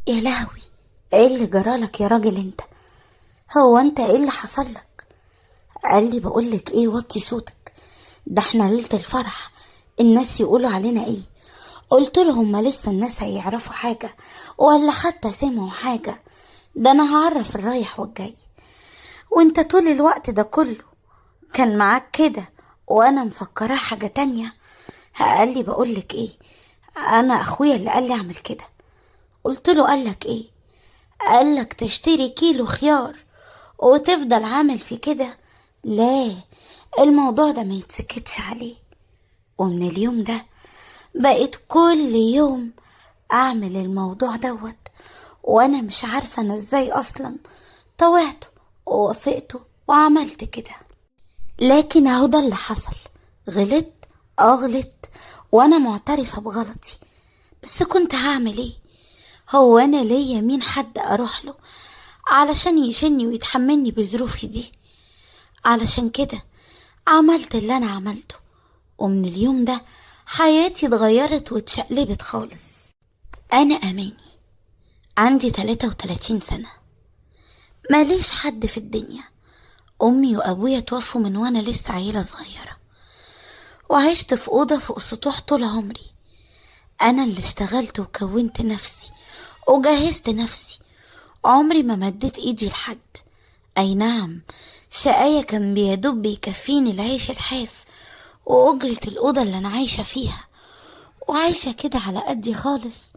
يا لهوي، ايه اللي جرالك يا راجل انت؟ هو انت ايه اللي حصلك؟ قال لي بقولك ايه، وطي صوتك، ده احنا ليلة الفرح، الناس يقولوا علينا ايه؟ قلت لهم ما لسه الناس هيعرفوا حاجة ولا حتى سمعوا حاجة؟ ده انا هعرف الرايح والجاي. وانت طول الوقت ده كله كان معاك كده وانا مفكراه حاجة تانية. قال لي بقولك ايه، انا اخويا اللي قال لي اعمل كده. قلت له قالك ايه؟ قالك تشتري كيلو خيار وتفضل عامل في كده؟ لا، الموضوع ده ما يتسكتش عليه. ومن اليوم ده بقيت كل يوم اعمل الموضوع دوت، وانا مش عارفة انا ازاي اصلا طوعته ووافقته وعملت كده. لكن اهو ده اللي حصل، غلطت، غلطت، وانا معترفة بغلطي. بس كنت هعمل ايه؟ هو انا ليا مين حد اروح له علشان يشني ويتحملني بظروفي دي؟ علشان كده عملت اللي انا عملته، ومن اليوم ده حياتي اتغيرت واتشقلبت خالص. انا اماني، عندي 33 سنة، ماليش حد في الدنيا. امي وابويا توفوا من وانا لسه عيلة صغيرة، وعشت في اوضة فوق سطوح طول عمري. انا اللي اشتغلت وكونت نفسي وجهزت نفسي، عمري ما مديت ايدي لحد. اي نعم، شقاية كان بيدوب بيكفيني العيش الحاف وأجرة الأوضة اللي أنا عايشة فيها، وعايشة كده على قدي خالص.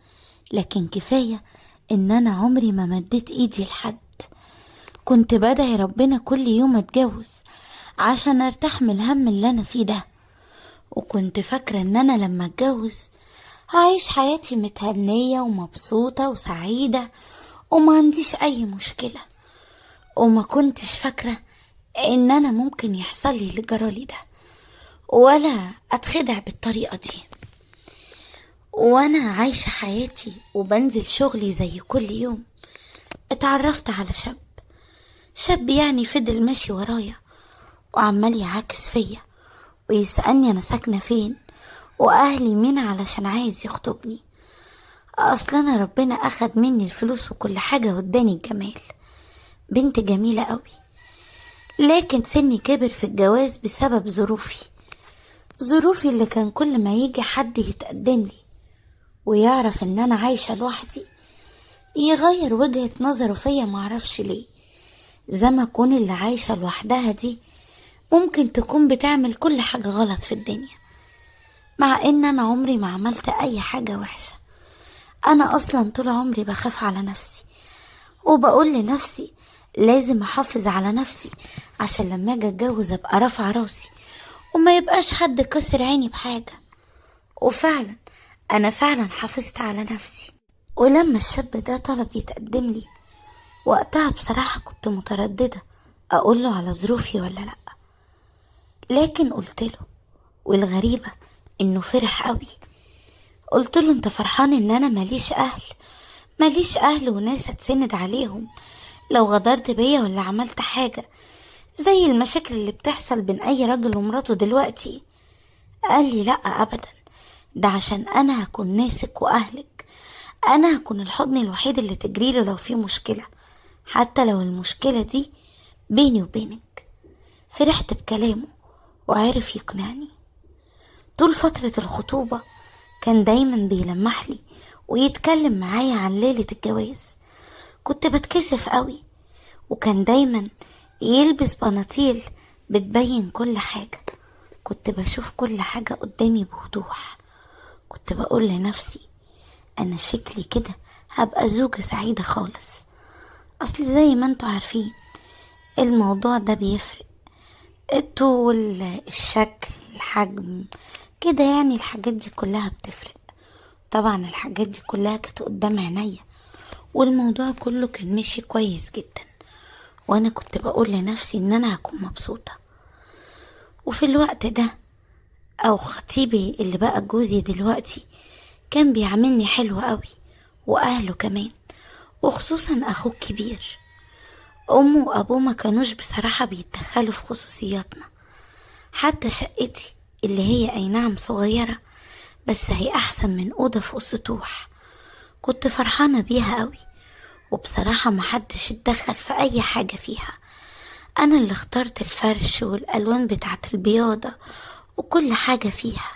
لكن كفاية إن أنا عمري ما مديت إيدي لحد. كنت بدعي ربنا كل يوم أتجوز عشان أرتاح من الهم اللي أنا فيه ده، وكنت فاكرة إن أنا لما أتجوز هعيش حياتي متهنية ومبسوطة وسعيدة وما عنديش أي مشكلة. وما كنتش فاكرة إن أنا ممكن يحصل لي اللي جرالي ده، ولا أتخدع بالطريقة دي. وانا عايشة حياتي وبنزل شغلي زي كل يوم، اتعرفت على شاب يعني فضل ماشي ورايا وعمال يعاكس فيا ويسألني انا ساكنة فين واهلي مين علشان عايز يخطبني. اصلا انا ربنا اخد مني الفلوس وكل حاجة واداني الجمال، بنت جميلة قوي. لكن سني كبر في الجواز بسبب ظروفي اللي كان كل ما يجي حد يتقدم لي ويعرف ان انا عايشة لوحدي يغير وجهة نظره فيا، معرفش ليه. زي ما اكون اللي عايشة لوحدها دي ممكن تكون بتعمل كل حاجة غلط في الدنيا، مع ان انا عمري ما عملت اي حاجة وحشة. انا اصلا طول عمري بخاف على نفسي وبقول لنفسي لازم احافظ على نفسي عشان لما اجي اتجوز ابقى رافعة راسي وما يبقاش حد كسر عيني بحاجة. وفعلا انا فعلا حافظت على نفسي. ولما الشاب ده طلب يتقدم لي، وقتها بصراحة كنت مترددة اقوله على ظروفي ولا لا، لكن قلتله. والغريبة انه فرح قوي. قلتله انت فرحان ان انا ماليش اهل وناس اتسند عليهم لو غدرت بيا ولا عملت حاجة زي المشاكل اللي بتحصل بين اي راجل ومراته دلوقتي؟ قال لي لا ابدا، ده عشان انا هكون ناسك واهلك، انا هكون الحضن الوحيد اللي تجريله لو في مشكلة، حتى لو المشكلة دي بيني وبينك. فرحت بكلامه وعرف يقنعني. طول فترة الخطوبة كان دايما بيلمح لي ويتكلم معايا عن ليلة الجواز. كنت بتكسف قوي، وكان دايما يلبس بناطيل بتبين كل حاجة. كنت بشوف كل حاجة قدامي بوضوح. كنت بقول لنفسي انا شكلي كده هبقى زوجة سعيدة خالص. اصل زي ما انتوا عارفين الموضوع ده بيفرق، الطول، الشكل، الحجم، كده يعني الحاجات دي كلها بتفرق. طبعا الحاجات دي كلها كانت قدام عينيا، والموضوع كله كان ماشي كويس جدا، وانا كنت بقول لنفسي ان انا هكون مبسوطة. وفي الوقت ده او خطيبي اللي بقى جوزي دلوقتي كان بيعاملني حلو قوي، واهله كمان، وخصوصا اخوه الكبير. امه وابوه ما كانوش بصراحة بيتدخلوا في خصوصياتنا. حتى شقتي اللي هي اي نعم صغيرة، بس هي احسن من اوضة فوق السطوح، كنت فرحانة بيها قوي، وبصراحة محدش اتدخل في اي حاجة فيها. انا اللي اخترت الفرش والالوان بتاعت البياضة وكل حاجة فيها،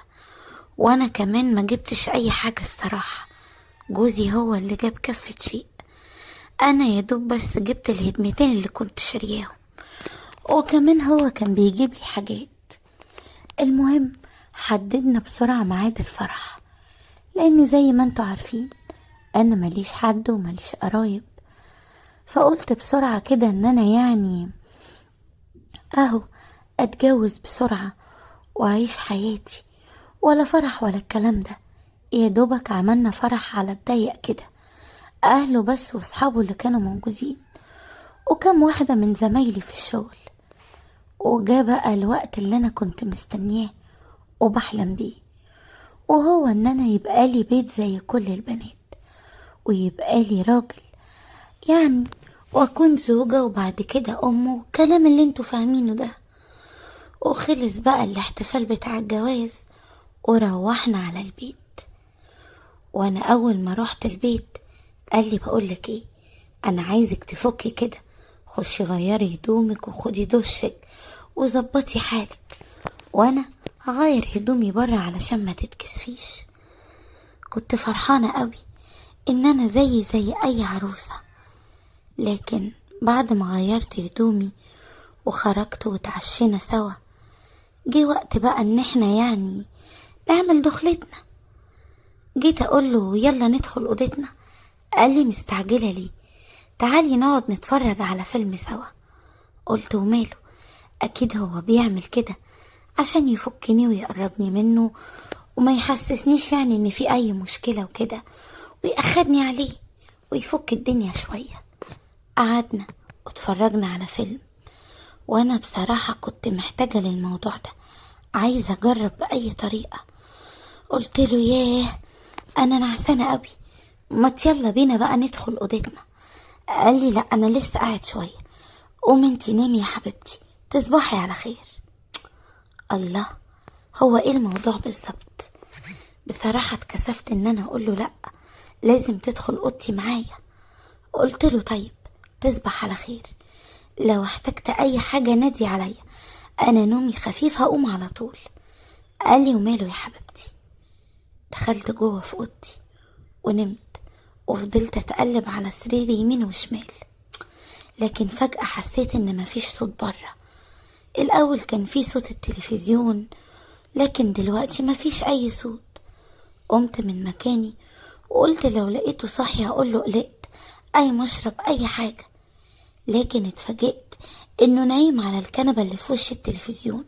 وانا كمان ما جبتش اي حاجة الصراحة. جوزي هو اللي جاب كفة شيء، انا يا دوب بس جبت الهدمتين اللي كنت شارياهم، وكمان هو كان بيجيب لي حاجات. المهم حددنا بسرعة ميعاد الفرح، لان زي ما انتوا عارفين انا ماليش حد وماليش قرايب، فقلت بسرعة كده ان انا يعني اهو اتجوز بسرعة واعيش حياتي، ولا فرح ولا الكلام ده. يا دوبك عملنا فرح على الضيق كده، اهله بس واصحابه اللي كانوا موجودين، وكم واحدة من زمايلي في الشغل. وجا بقى الوقت اللي انا كنت مستنياه وبحلم بيه، وهو ان انا يبقى لي بيت زي كل البنات، ويبقى لي راجل يعني، واكون زوجة وبعد كده امه، الكلام اللي انتوا فاهمينه ده. وخلص بقى الاحتفال بتاع الجواز، وروحنا على البيت. وانا اول ما روحت البيت قال لي بقولك ايه، انا عايزك تفكي كده، خشي غيري هدومك وخدي دشك وظبطي حالك، وانا هغير هدومي بره علشان ما تتكسفيش. كنت فرحانة قوي ان انا زي اي عروسة. لكن بعد ما غيرت هدومي وخرجت وتعشينا سوا، جه وقت بقى ان احنا يعني نعمل دخلتنا. جيت اقول له يلا ندخل اوضتنا، قال لي مستعجلة ليه، تعالي نقعد نتفرج على فيلم سوا. قلت وماله، اكيد هو بيعمل كده عشان يفكني ويقربني منه، وما يحسسنيش يعني ان في اي مشكلة وكده، ويأخدني عليه ويفك الدنيا شوية. قعدنا واتفرجنا على فيلم، وانا بصراحة كنت محتاجة للموضوع ده، عايزة اجرب بأي طريقة. قلت له ياه انا نعسانة قوي، ما يلا بينا بقى ندخل اوضتنا. قال لي لا انا لسه قاعد شوية، قوم انتي نامي يا حبيبتي، تصبحي على خير. الله، هو ايه الموضوع بالظبط؟ بصراحة اتكسفت ان انا اقول له لا، لازم تدخل اوضتي معايا. قلت له طيب تصبح على خير، لو احتجت اي حاجة نادي عليا، انا نومي خفيف هقوم على طول. قال لي وماله يا حبيبتي. دخلت جوه في اوضتي ونمت، وفضلت اتقلب على سريري يمين وشمال، لكن فجأة حسيت ان مفيش صوت بره. الاول كان في صوت التلفزيون، لكن دلوقتي مفيش اي صوت. قمت من مكاني وقلت لو لقيته صاحي هقوله قلقت، اي مشرب اي حاجة. لكن اتفاجئت انه نايم على الكنبة اللي في وش التلفزيون،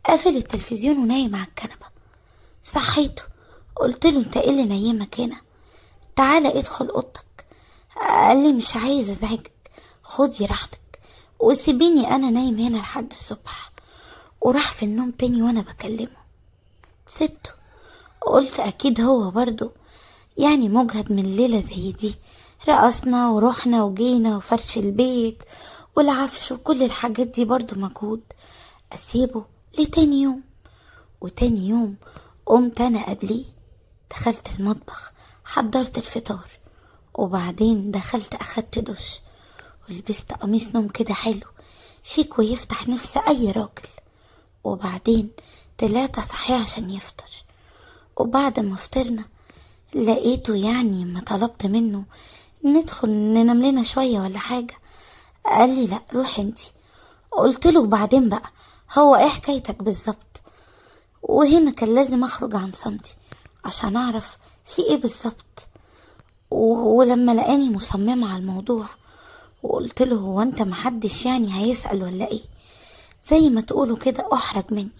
قافل التلفزيون ونايم على الكنبة. صحيته، قلت له انت ايه اللي نايمك هنا، تعالى ادخل اوضتك. قال لي مش عايز ازعجك، خدي راحتك وسيبيني انا نايم هنا لحد الصبح. وراح في النوم تاني وانا بكلمه. سبته، قلت اكيد هو برضو يعني مجهد من ليلة زي دي، رقصنا ورحنا وجينا وفرش البيت والعفش وكل الحاجات دي برضو مجهود، اسيبه لتاني يوم. وتاني يوم قمت انا قبليه، دخلت المطبخ حضرت الفطار، وبعدين دخلت اخدت دش ولبست قميص نوم كده حلو شيك ويفتح نفس اي راجل. وبعدين طلعت صحيه عشان يفطر. وبعد ما فطرنا لقيته يعني ما طلبت منه ندخل ننام لنا شوية ولا حاجة، قال لي لا روح انتي. قلت له وبعدين بقى، هو ايه حكايتك بالظبط؟ وهنا كان لازم اخرج عن صمتي عشان اعرف في ايه بالظبط. ولما لقاني مصممة على الموضوع وقلت له هو انت محدش يعني هيسأل ولا ايه، زي ما تقولوا كده احرج مني.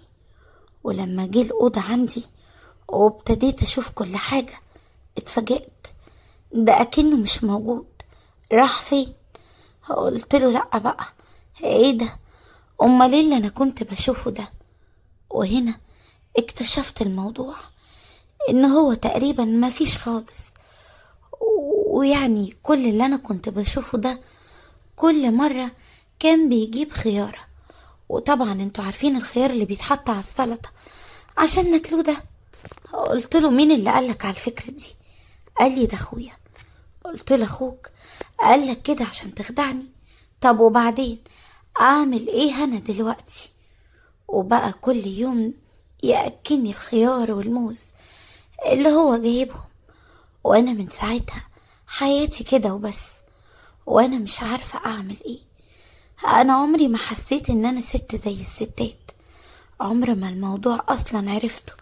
ولما جه الأوضة عندي وابتديت اشوف كل حاجة، اتفاجئت ده اكنه مش موجود، راح فين؟ قلت له لا بقى، ايه ده، امال ايه اللي انا كنت بشوفه ده؟ وهنا اكتشفت الموضوع ان هو تقريبا ما فيش خالص. ويعني كل اللي انا كنت بشوفه ده كل مرة كان بيجيب خيارة، وطبعا انتوا عارفين الخيار اللي بيتحط على السلطة عشان ناكله ده. قلت له مين اللي قالك على الفكرة دي؟ قال لي ده اخويا. قلت له اخوك؟ قال لك كده عشان تخدعني؟ طب وبعدين اعمل ايه انا دلوقتي؟ وبقى كل يوم ياكلني الخيار والموز اللي هو جايبهم، وانا من ساعتها حياتي كده وبس، وانا مش عارفه اعمل ايه. انا عمري ما حسيت ان انا ست زي الستات، عمر ما الموضوع اصلا عرفته،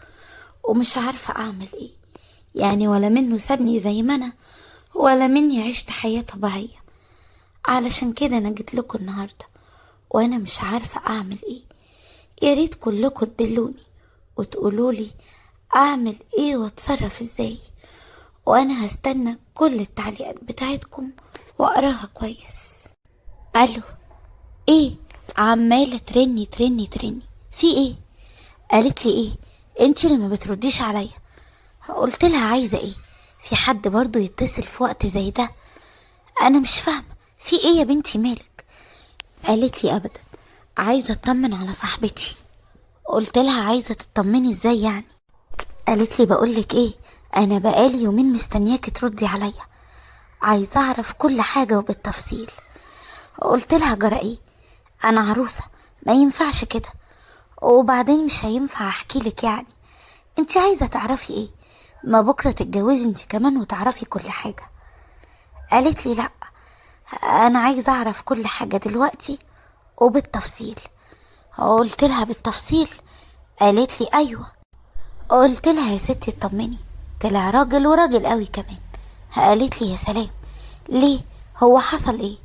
ومش عارفه اعمل ايه يعني. ولا منه سابني زي ما انا، ولا مني عشت حياه طبيعيه. علشان كده انا جيت لكم النهارده وانا مش عارفه اعمل ايه. يا ريت كلكم تدلوني وتقولولي اعمل ايه واتصرف ازاي، وانا هستنى كل التعليقات بتاعتكم واقراها كويس. الو؟ ايه؟ عماله ترني ترني ترني، في ايه؟ قالت لي ايه؟ انتي اللي ما بترديش عليا. قلت لها عايزه ايه؟ في حد برضو يتصل في وقت زي ده؟ انا مش فاهمه في ايه يا بنتي، مالك؟ قالت لي ابدا، عايزه اطمن على صاحبتي. قلت لها عايزه تطمني ازاي يعني؟ قالت لي بقولك ايه، انا بقالي يومين مستنياكي تردي عليا، عايزه اعرف كل حاجه وبالتفصيل. قلت لها جرى ايه، انا عروسه ما ينفعش كده، وبعدين مش هينفع احكي لك يعني. انت عايزه تعرفي ايه؟ ما بكره تتجوزي انت كمان وتعرفي كل حاجه. قالت لي لا، انا عايزه اعرف كل حاجه دلوقتي وبالتفصيل. قلت لها بالتفصيل؟ قالت لي ايوه. قلت لها يا ستي اطمني، طلع راجل وراجل قوي كمان. قالت لي يا سلام، ليه؟ هو حصل ايه؟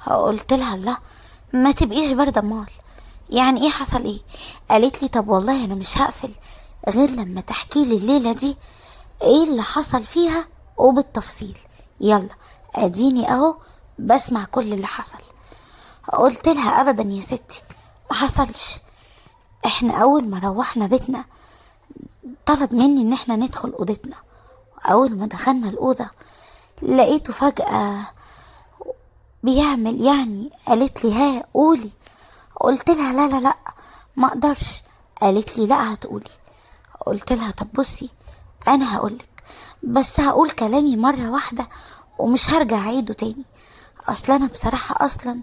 قلت لها الله، ما تبقيش بارده مال، يعني ايه حصل ايه؟ قالت لي طب والله انا مش هقفل غير لما تحكي لي الليله دي ايه اللي حصل فيها وبالتفصيل. يلا اديني اهو بسمع كل اللي حصل. قلت لها ابدا يا ستي ما حصلش. احنا اول ما روحنا بيتنا طلب مني ان احنا ندخل اوضتنا، اول ما دخلنا الاوضه لقيته فجاه بيعمل يعني. قالت لي ها قولي. قلت لها لا لا لا ما اقدرش. قالت لي لا هتقولي. قلت لها طب بصي، انا هقولك بس هقول كلامي مرة واحدة ومش هرجع اعيده تاني، اصلا انا بصراحة اصلا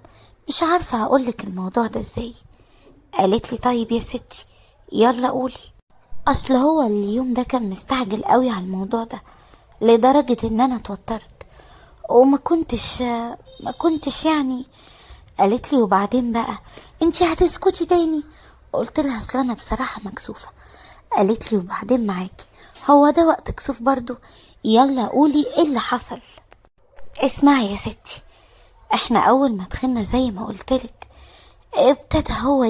مش عارفة هقولك الموضوع ده ازاي. قالت لي طيب يا ستي يلا قولي. اصل هو اليوم ده كان مستعجل قوي على الموضوع ده لدرجة ان انا اتوترت وما كنتش ما كنتش يعني. قالت لي وبعدين بقى انتي هتسكتي تاني؟ قلت لها اصل انا بصراحة مكسوفة. قالت لي وبعدين معاكي، هو ده وقت كسوف برضو؟ يلا قولي ايه اللي حصل. اسمعي يا ستي، احنا اول ما دخلنا زي ما قلتلك ابتدى هو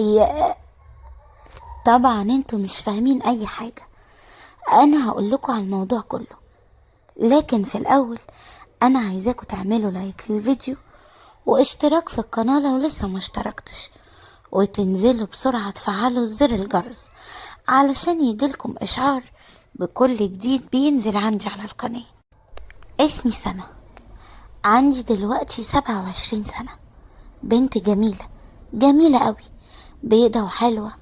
طبعا انتوا مش فاهمين اي حاجة، انا هقول لكم على الموضوع كله، لكن في الاول انا عايزاكم تعملوا لايك للفيديو واشتراك في القناة لو لسه ما اشتركتش، وتنزلوا بسرعة تفعلوا زر الجرس علشان يجيلكم اشعار بكل جديد بينزل عندي على القناة. اسمي سما، عندي دلوقتي 27 سنة، بنت جميلة جميلة قوي، بيضة وحلوة،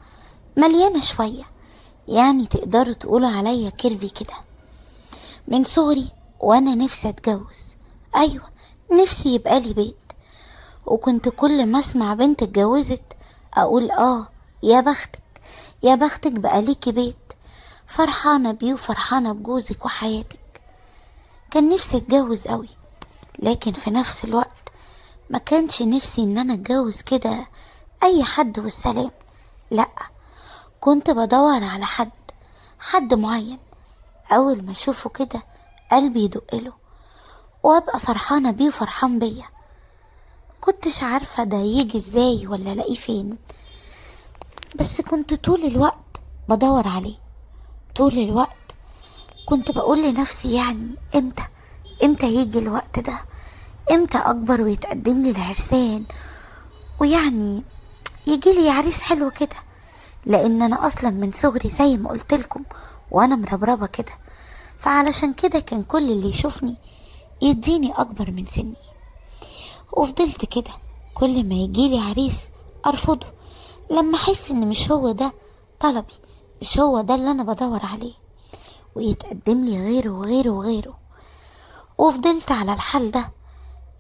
مليانة شوية، يعني تقدروا تقولوا عليا كيرفي كده. من صغري وانا نفسي اتجوز، ايوه نفسي يبقى لي بيت، وكنت كل ما اسمع بنت اتجوزت اقول يا بختك، يا بختك بقى ليكي بيت، فرحانة بيه وفرحانة بجوزك وحياتك. كان نفسي اتجوز قوي، لكن في نفس الوقت ما كانش نفسي ان انا اتجوز كده اي حد والسلام، لا، كنت بدور على حد معين، اول ما اشوفه كده قلبي يدقله وابقى فرحانة بيه وفرحان بيا. كنتش عارفة ده يجي ازاي ولا الاقيه فين، بس كنت طول الوقت بدور عليه. طول الوقت كنت بقول لنفسي يعني امتى يجي الوقت ده، امتى اكبر ويتقدم لي العرسان، ويعني يجي لي عريس حلو كده، لان انا اصلا من صغري زي ما قلت لكم وانا مربربه كده، فعلشان كده كان كل اللي يشوفني يديني اكبر من سني. وفضلت كده كل ما يجيلي عريس ارفضه لما احس ان مش هو ده طلبي، مش هو ده اللي انا بدور عليه، ويتقدم لي غيره وغيره وغيره. وفضلت على الحال ده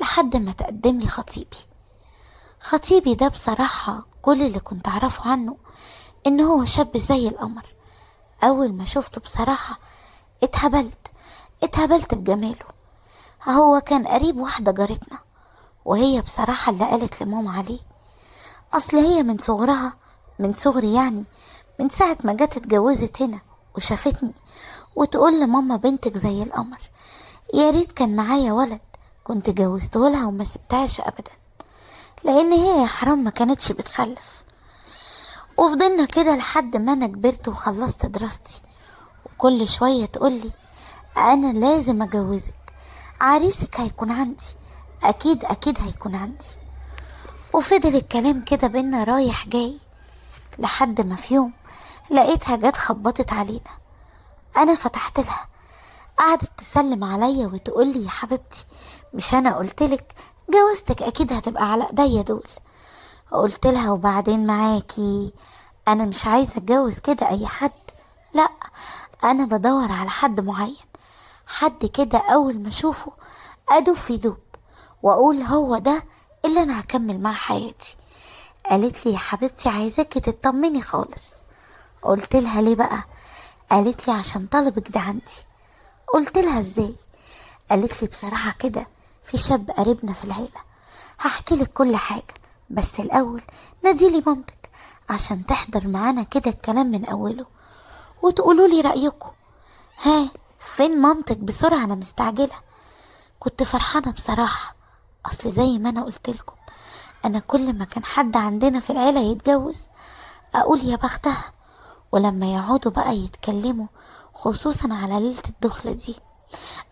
لحد ما تقدم لي خطيبي ده بصراحة كل اللي كنت أعرفه عنه إن هو شاب زي القمر. أول ما شفته بصراحة اتهبلت بجماله. هو كان قريب واحدة جارتنا، وهي بصراحة اللي قالت لماما عليه. أصل هي من صغري يعني، من ساعة ما جت اتجوزت هنا وشافتني وتقول لماما بنتك زي القمر، يا ريت كان معايا ولد كنت جوزته لها وما سبتهاش أبدا، لأن هي يا حرام ما كانتش بتخلف. وفضلنا كده لحد ما أنا كبرت وخلصت دراستي، وكل شوية تقولي أنا لازم أجوزك، عريسك هيكون عندي، أكيد هيكون عندي. وفضل الكلام كده بينا رايح جاي لحد ما في يوم لقيتها جت خبطت علينا. أنا فتحت لها، قعدت تسلم عليا وتقولي يا حبيبتي مش أنا قلتلك جوازتك أكيد هتبقى على إيديا دول. قلت لها وبعدين معاكي، أنا مش عايزة أتجوز كده أي حد، لأ، أنا بدور على حد معين، حد كده أول ما أشوفه أدوب في دوب وأقول هو ده اللي أنا هكمل مع حياتي. قالت لي يا حبيبتي عايزاكي تطمني خالص. قلت لها ليه بقى؟ قالت لي عشان طلبك ده عندي. قلت لها ازاي؟ قالت لي بصراحة كده في شاب قريبنا في العيلة، هحكي لك كل حاجة، بس الأول ناديلي مامتك عشان تحضر معانا كده الكلام من أوله وتقولوا لي رأيكم. ها، فين مامتك بسرعة، أنا مستعجلة. كنت فرحانة بصراحة، أصل زي ما أنا قلت لكم أنا كل ما كان حد عندنا في العيلة يتجوز أقول يا بختها، ولما يقعدوا بقى يتكلموا خصوصا على ليلة الدخلة دي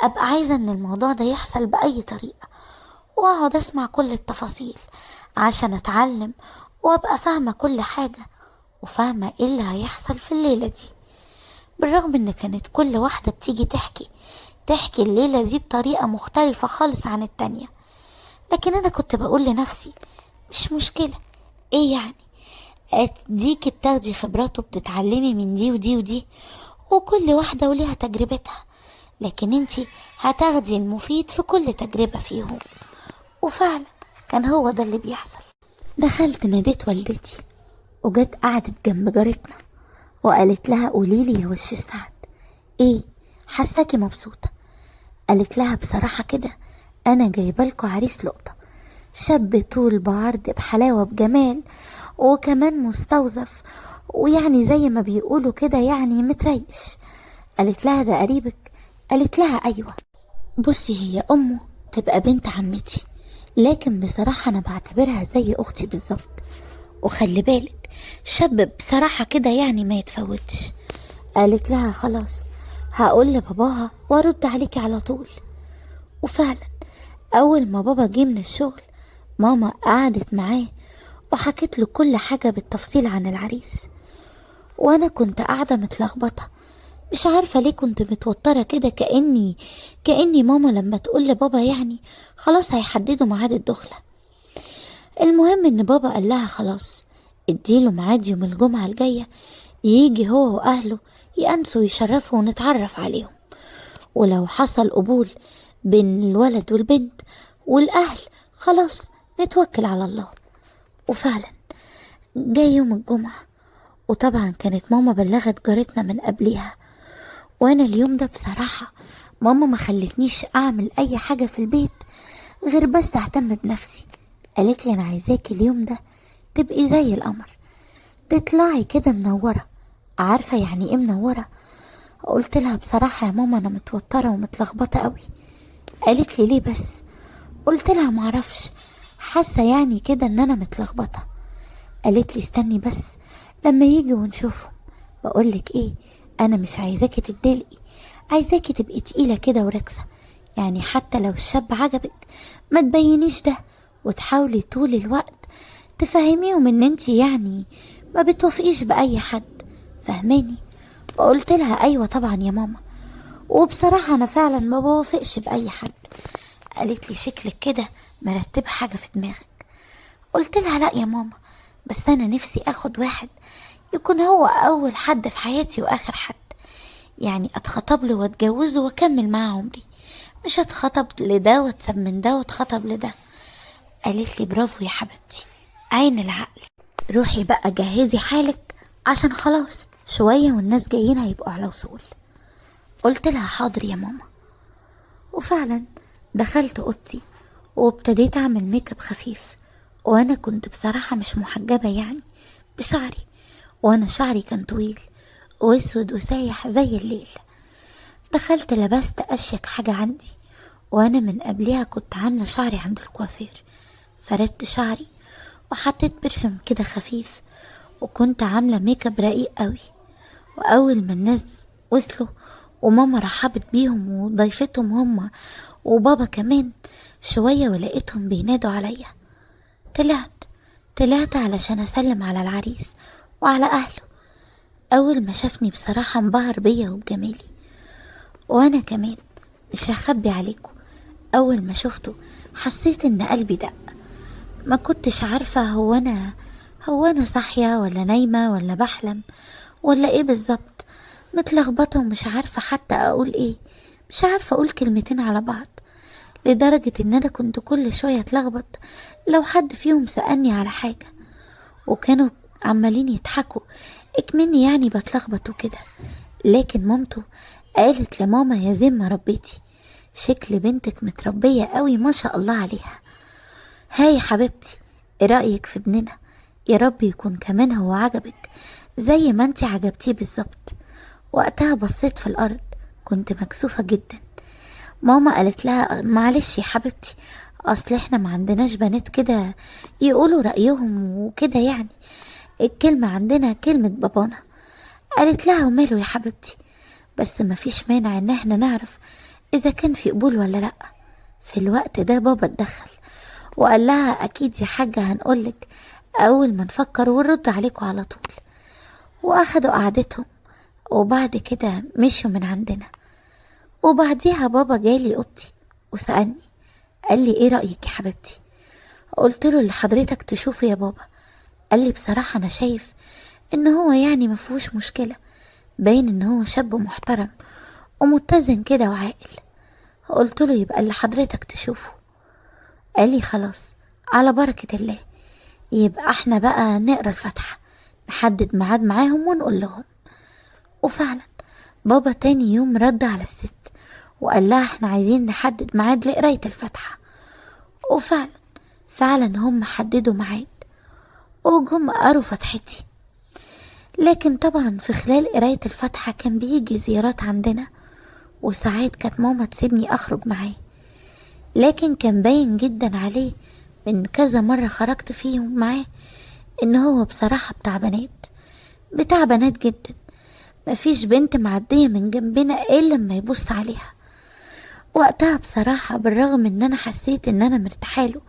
أبقى عايزة إن الموضوع ده يحصل بأي طريقة، وأقعد أسمع كل التفاصيل عشان أتعلم وأبقى فاهمة كل حاجة وفاهمة إيه اللي هيحصل في الليلة دي. بالرغم إن كانت كل واحدة بتيجي تحكي الليلة دي بطريقة مختلفة خالص عن التانية، لكن أنا كنت بقول لنفسي مش مشكلة، إيه يعني، اديكي بتاخدي خبرات وبتتعلمي من دي ودي ودي، وكل واحدة وليها تجربتها، لكن انتي هتاخدي المفيد في كل تجربة فيهم. وفعلا كان هو ده اللي بيحصل. دخلت ناديت والدتي وجت قعدت جنب جارتنا وقالت لها قوليلي يا وش السعد، ايه حساكي مبسوطة؟ قالت لها بصراحة كده انا جايبالكوا عريس لقطة، شاب طول بعرض بحلاوة بجمال، وكمان مستوظف، ويعني زي ما بيقولوا كده يعني متريش. قالت لها ده قريبك؟ قالت لها ايوه. بصي هي امه تبقى بنت عمتي، لكن بصراحة انا بعتبرها زي اختي بالظبط، وخلي بالك شاب بصراحة كده يعني ما يتفوتش. قالت لها خلاص هقول لباباها وارد عليكي على طول. وفعلا اول ما بابا جه من الشغل ماما قعدت معاه وحكت له كل حاجة بالتفصيل عن العريس، وانا كنت قاعدة متلخبطة مش عارفة ليه، كنت متوترة كده كأني ماما لما تقول لبابا يعني خلاص هيحددوا ميعاد الدخلة. المهم ان بابا قال لها خلاص اديله ميعاد يوم الجمعة الجاية يجي هو واهله يأنسوا ويشرفوا ونتعرف عليهم، ولو حصل قبول بين الولد والبنت والاهل خلاص نتوكل على الله. وفعلا جاي يوم الجمعة، وطبعا كانت ماما بلغت جارتنا من قبلها، وانا اليوم ده بصراحة ماما ما خلتنيش اعمل اي حاجة في البيت غير بس اهتم بنفسي. قالت لي انا عايزاكي اليوم ده تبقي زي القمر، تطلعي كده منورة. عارفة يعني ايه منورة؟ قلت لها بصراحة يا ماما انا متوترة ومتلخبطة قوي. قالت لي ليه بس؟ قلت لها معرفش، حاسة يعني كده ان انا متلخبطة. قالت لي استني بس لما يجي ونشوفهم. بقولك ايه، انا مش عايزاكي تتدلقي، عايزاكي تبقي تقيلة كده وركسة، يعني حتى لو الشاب عجبك ما تبينيش ده، وتحاولي طول الوقت تفهميهم ان انتي يعني ما بتوافقيش بأي حد، فهماني؟ وقلت لها ايوه طبعا يا ماما، وبصراحة انا فعلا ما بوافقش بأي حد. قالت لي شكلك كده مرتبة حاجة في دماغك. قلت لها لا يا ماما، بس انا نفسي اخد واحد يكون هو اول حد في حياتي واخر حد، يعني اتخطب له واتجوزه واكمل معاه عمري، مش هتخطب لده واتساب من ده واتخطب لده. قالت لي برافو يا حبيبتي، عين العقل، روحي بقى جهزي حالك عشان خلاص شوية والناس جايين هيبقوا على وصول. قلت لها حاضر يا ماما. وفعلا دخلت اوضتي وابتديت اعمل ميك اب خفيف، وانا كنت بصراحة مش محجبة يعني بشعري، وانا شعري كان طويل واسود وسايح زي الليل. دخلت لبست اشيك حاجة عندي، وانا من قبلها كنت عاملة شعري عند الكوافير، فردت شعري وحطيت برفم كده خفيف، وكنت عاملة ميك اب رقيق قوي. واول ما الناس وصلوا وماما رحبت بيهم وضيفتهم هما وبابا كمان شوية، ولقيتهم بينادوا عليا. طلعت علشان اسلم على العريس وعلى اهله. اول ما شافني بصراحة انبهر بيا وبجمالي، وانا كمان مش هخبي عليكم اول ما شفته حسيت ان قلبي دق. ما كنتش عارفة هو انا صاحية ولا نايمة ولا بحلم ولا ايه بالظبط، متلخبطة ومش عارفة حتى اقول ايه، مش عارفة اقول كلمتين على بعض، لدرجة ان انا كنت كل شوية اتلخبط لو حد فيهم سألني على حاجة، وكانوا عمالين يضحكوا اكمني يعني بتلخبط وكده. لكن مامته قالت لماما يا زين ربيتي، شكل بنتك متربية قوي ما شاء الله عليها. هاي حبيبتي، ايه رأيك في ابننا؟ يا رب يكون كمان هو عجبك زي ما انتي عجبتيه بالظبط. وقتها بصيت في الارض، كنت مكسوفة جدا. ماما قالت لها معلش يا حبيبتي، اصل احنا ما عندناش بنات كده يقولوا رأيهم وكده يعني، الكلمة عندنا كلمة بابانا. قالت لها وماله يا حبيبتي، بس ما فيش مانع ان احنا نعرف اذا كان في قبول ولا لا. في الوقت ده بابا اتدخل وقال لها اكيد يا حاجة هنقولك اول ما نفكر ونرد عليكم على طول. واخدوا قعدتهم وبعد كده مشوا من عندنا. وبعديها بابا جالي اوضتي وسألني، قال لي ايه رأيك يا حبيبتي؟ قلت له اللي حضرتك تشوفه يا بابا. قال لي بصراحة انا شايف ان هو يعني مفهوش مشكلة، باين ان هو شاب محترم ومتزن كده وعاقل. قلت له يبقى اللي حضرتك تشوفه. قال لي خلاص على بركة الله، يبقى احنا بقى نقرا الفاتحة، نحدد ميعاد معاهم ونقول لهم. وفعلا بابا تاني يوم رد على الست وقال لها احنا عايزين نحدد ميعاد لقراية الفاتحة. وفعلا هم حددوا ميعاد وجم قروا فتحتي. لكن طبعا في خلال قراية الفاتحة كان بيجي زيارات عندنا، وساعات كانت ماما تسيبني اخرج معاه، لكن كان باين جدا عليه من كذا مرة خرجت فيهم معاه ان هو بصراحة بتاع بنات جدا. مفيش بنت معدية من جنبنا الا لما يبص عليها. وقتها بصراحة بالرغم ان انا حسيت ان انا مرتاحاله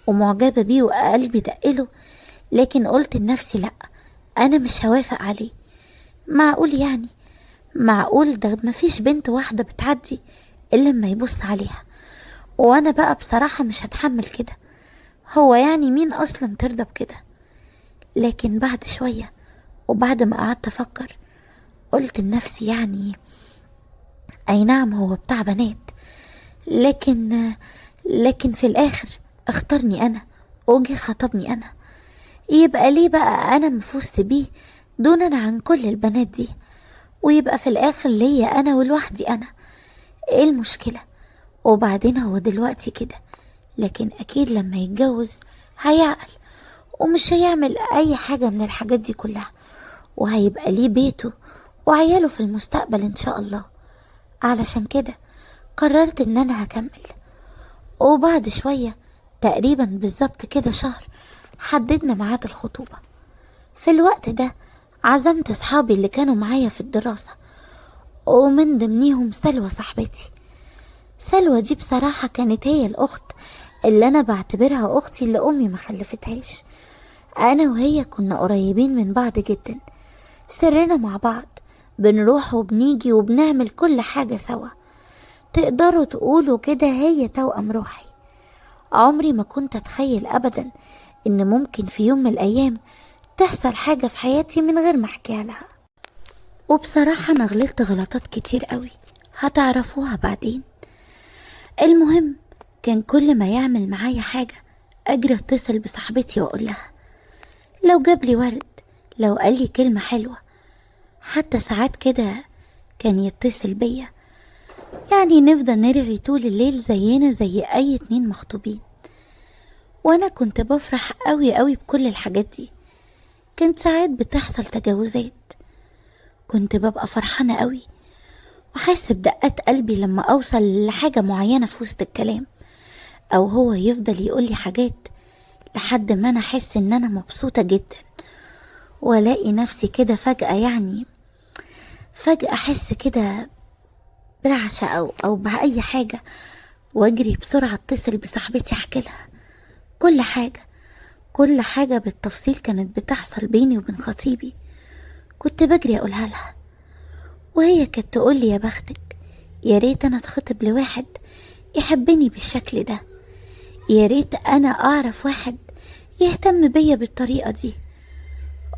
ومعجبة بيه وقلبي دقله، لكن قلت لنفسي لا، انا مش هوافق عليه. معقول يعني؟ معقول ده مفيش بنت واحدة بتعدي الا لما يبص عليها؟ وانا بقى بصراحة مش هتحمل كده. هو يعني مين اصلا ترضى بكده؟ لكن بعد شوية وبعد ما قعدت افكر قلت لنفسي يعني اي نعم هو بتاع بنات، لكن في الاخر اختارني انا وجي خطبني انا، يبقى ليه بقى انا مفوز بيه دونا عن كل البنات دي، ويبقى في الاخر ليا انا ولوحدي انا؟ ايه المشكلة؟ وبعدين هو دلوقتي كده، لكن اكيد لما يتجوز هيعقل ومش هيعمل اي حاجة من الحاجات دي كلها، وهيبقى ليه بيته وعياله في المستقبل ان شاء الله. علشان كده قررت ان انا هكمل. وبعد شوية تقريبا بالظبط كده شهر حددنا ميعاد الخطوبة. في الوقت ده عزمت اصحابي اللي كانوا معايا في الدراسة، ومن ضمنيهم سلوى صاحبتي. سلوى دي بصراحة كانت هي الأخت اللي أنا بعتبرها أختي اللي أمي ما خلفتهاش. أنا وهي كنا قريبين من بعض جدا، سرنا مع بعض، بنروح وبنيجي وبنعمل كل حاجة سوا. تقدروا تقولوا كده هي توأم روحي. عمري ما كنت أتخيل أبدا إن ممكن في يوم من الأيام تحصل حاجة في حياتي من غير ما أحكيها لها. وبصراحة أنا غلطت غلطات كتير قوي هتعرفوها بعدين. المهم كان كل ما يعمل معايا حاجة أجري أتصل بصاحبتي وأقول لها، لو جاب لي ورد، لو قال لي كلمة حلوة، حتى ساعات كده كان يتصل بيا، يعني نفضل نرغي طول الليل زينا زي أي اتنين مخطوبين. وأنا كنت بفرح قوي قوي بكل الحاجات دي. كانت ساعات بتحصل تجاوزات، كنت ببقى فرحانة قوي وحس بدقات قلبي لما أوصل لحاجة معينة في وسط الكلام، أو هو يفضل يقولي حاجات لحد ما أنا أحس إن أنا مبسوطة جدا، وألاقي نفسي كده فجأة، يعني فجأة أحس كده برعشة أو بأي حاجة، وأجري بسرعة أتصل بصاحبتي أحكي لها كل حاجة، كل حاجة بالتفصيل كانت بتحصل بيني وبين خطيبي. كنت بجري أقولها لها، وهي كانت تقولي يا بختك، يا ريت أنا اتخطب لواحد يحبني بالشكل ده، يا ريت أنا أعرف واحد يهتم بيا بالطريقة دي.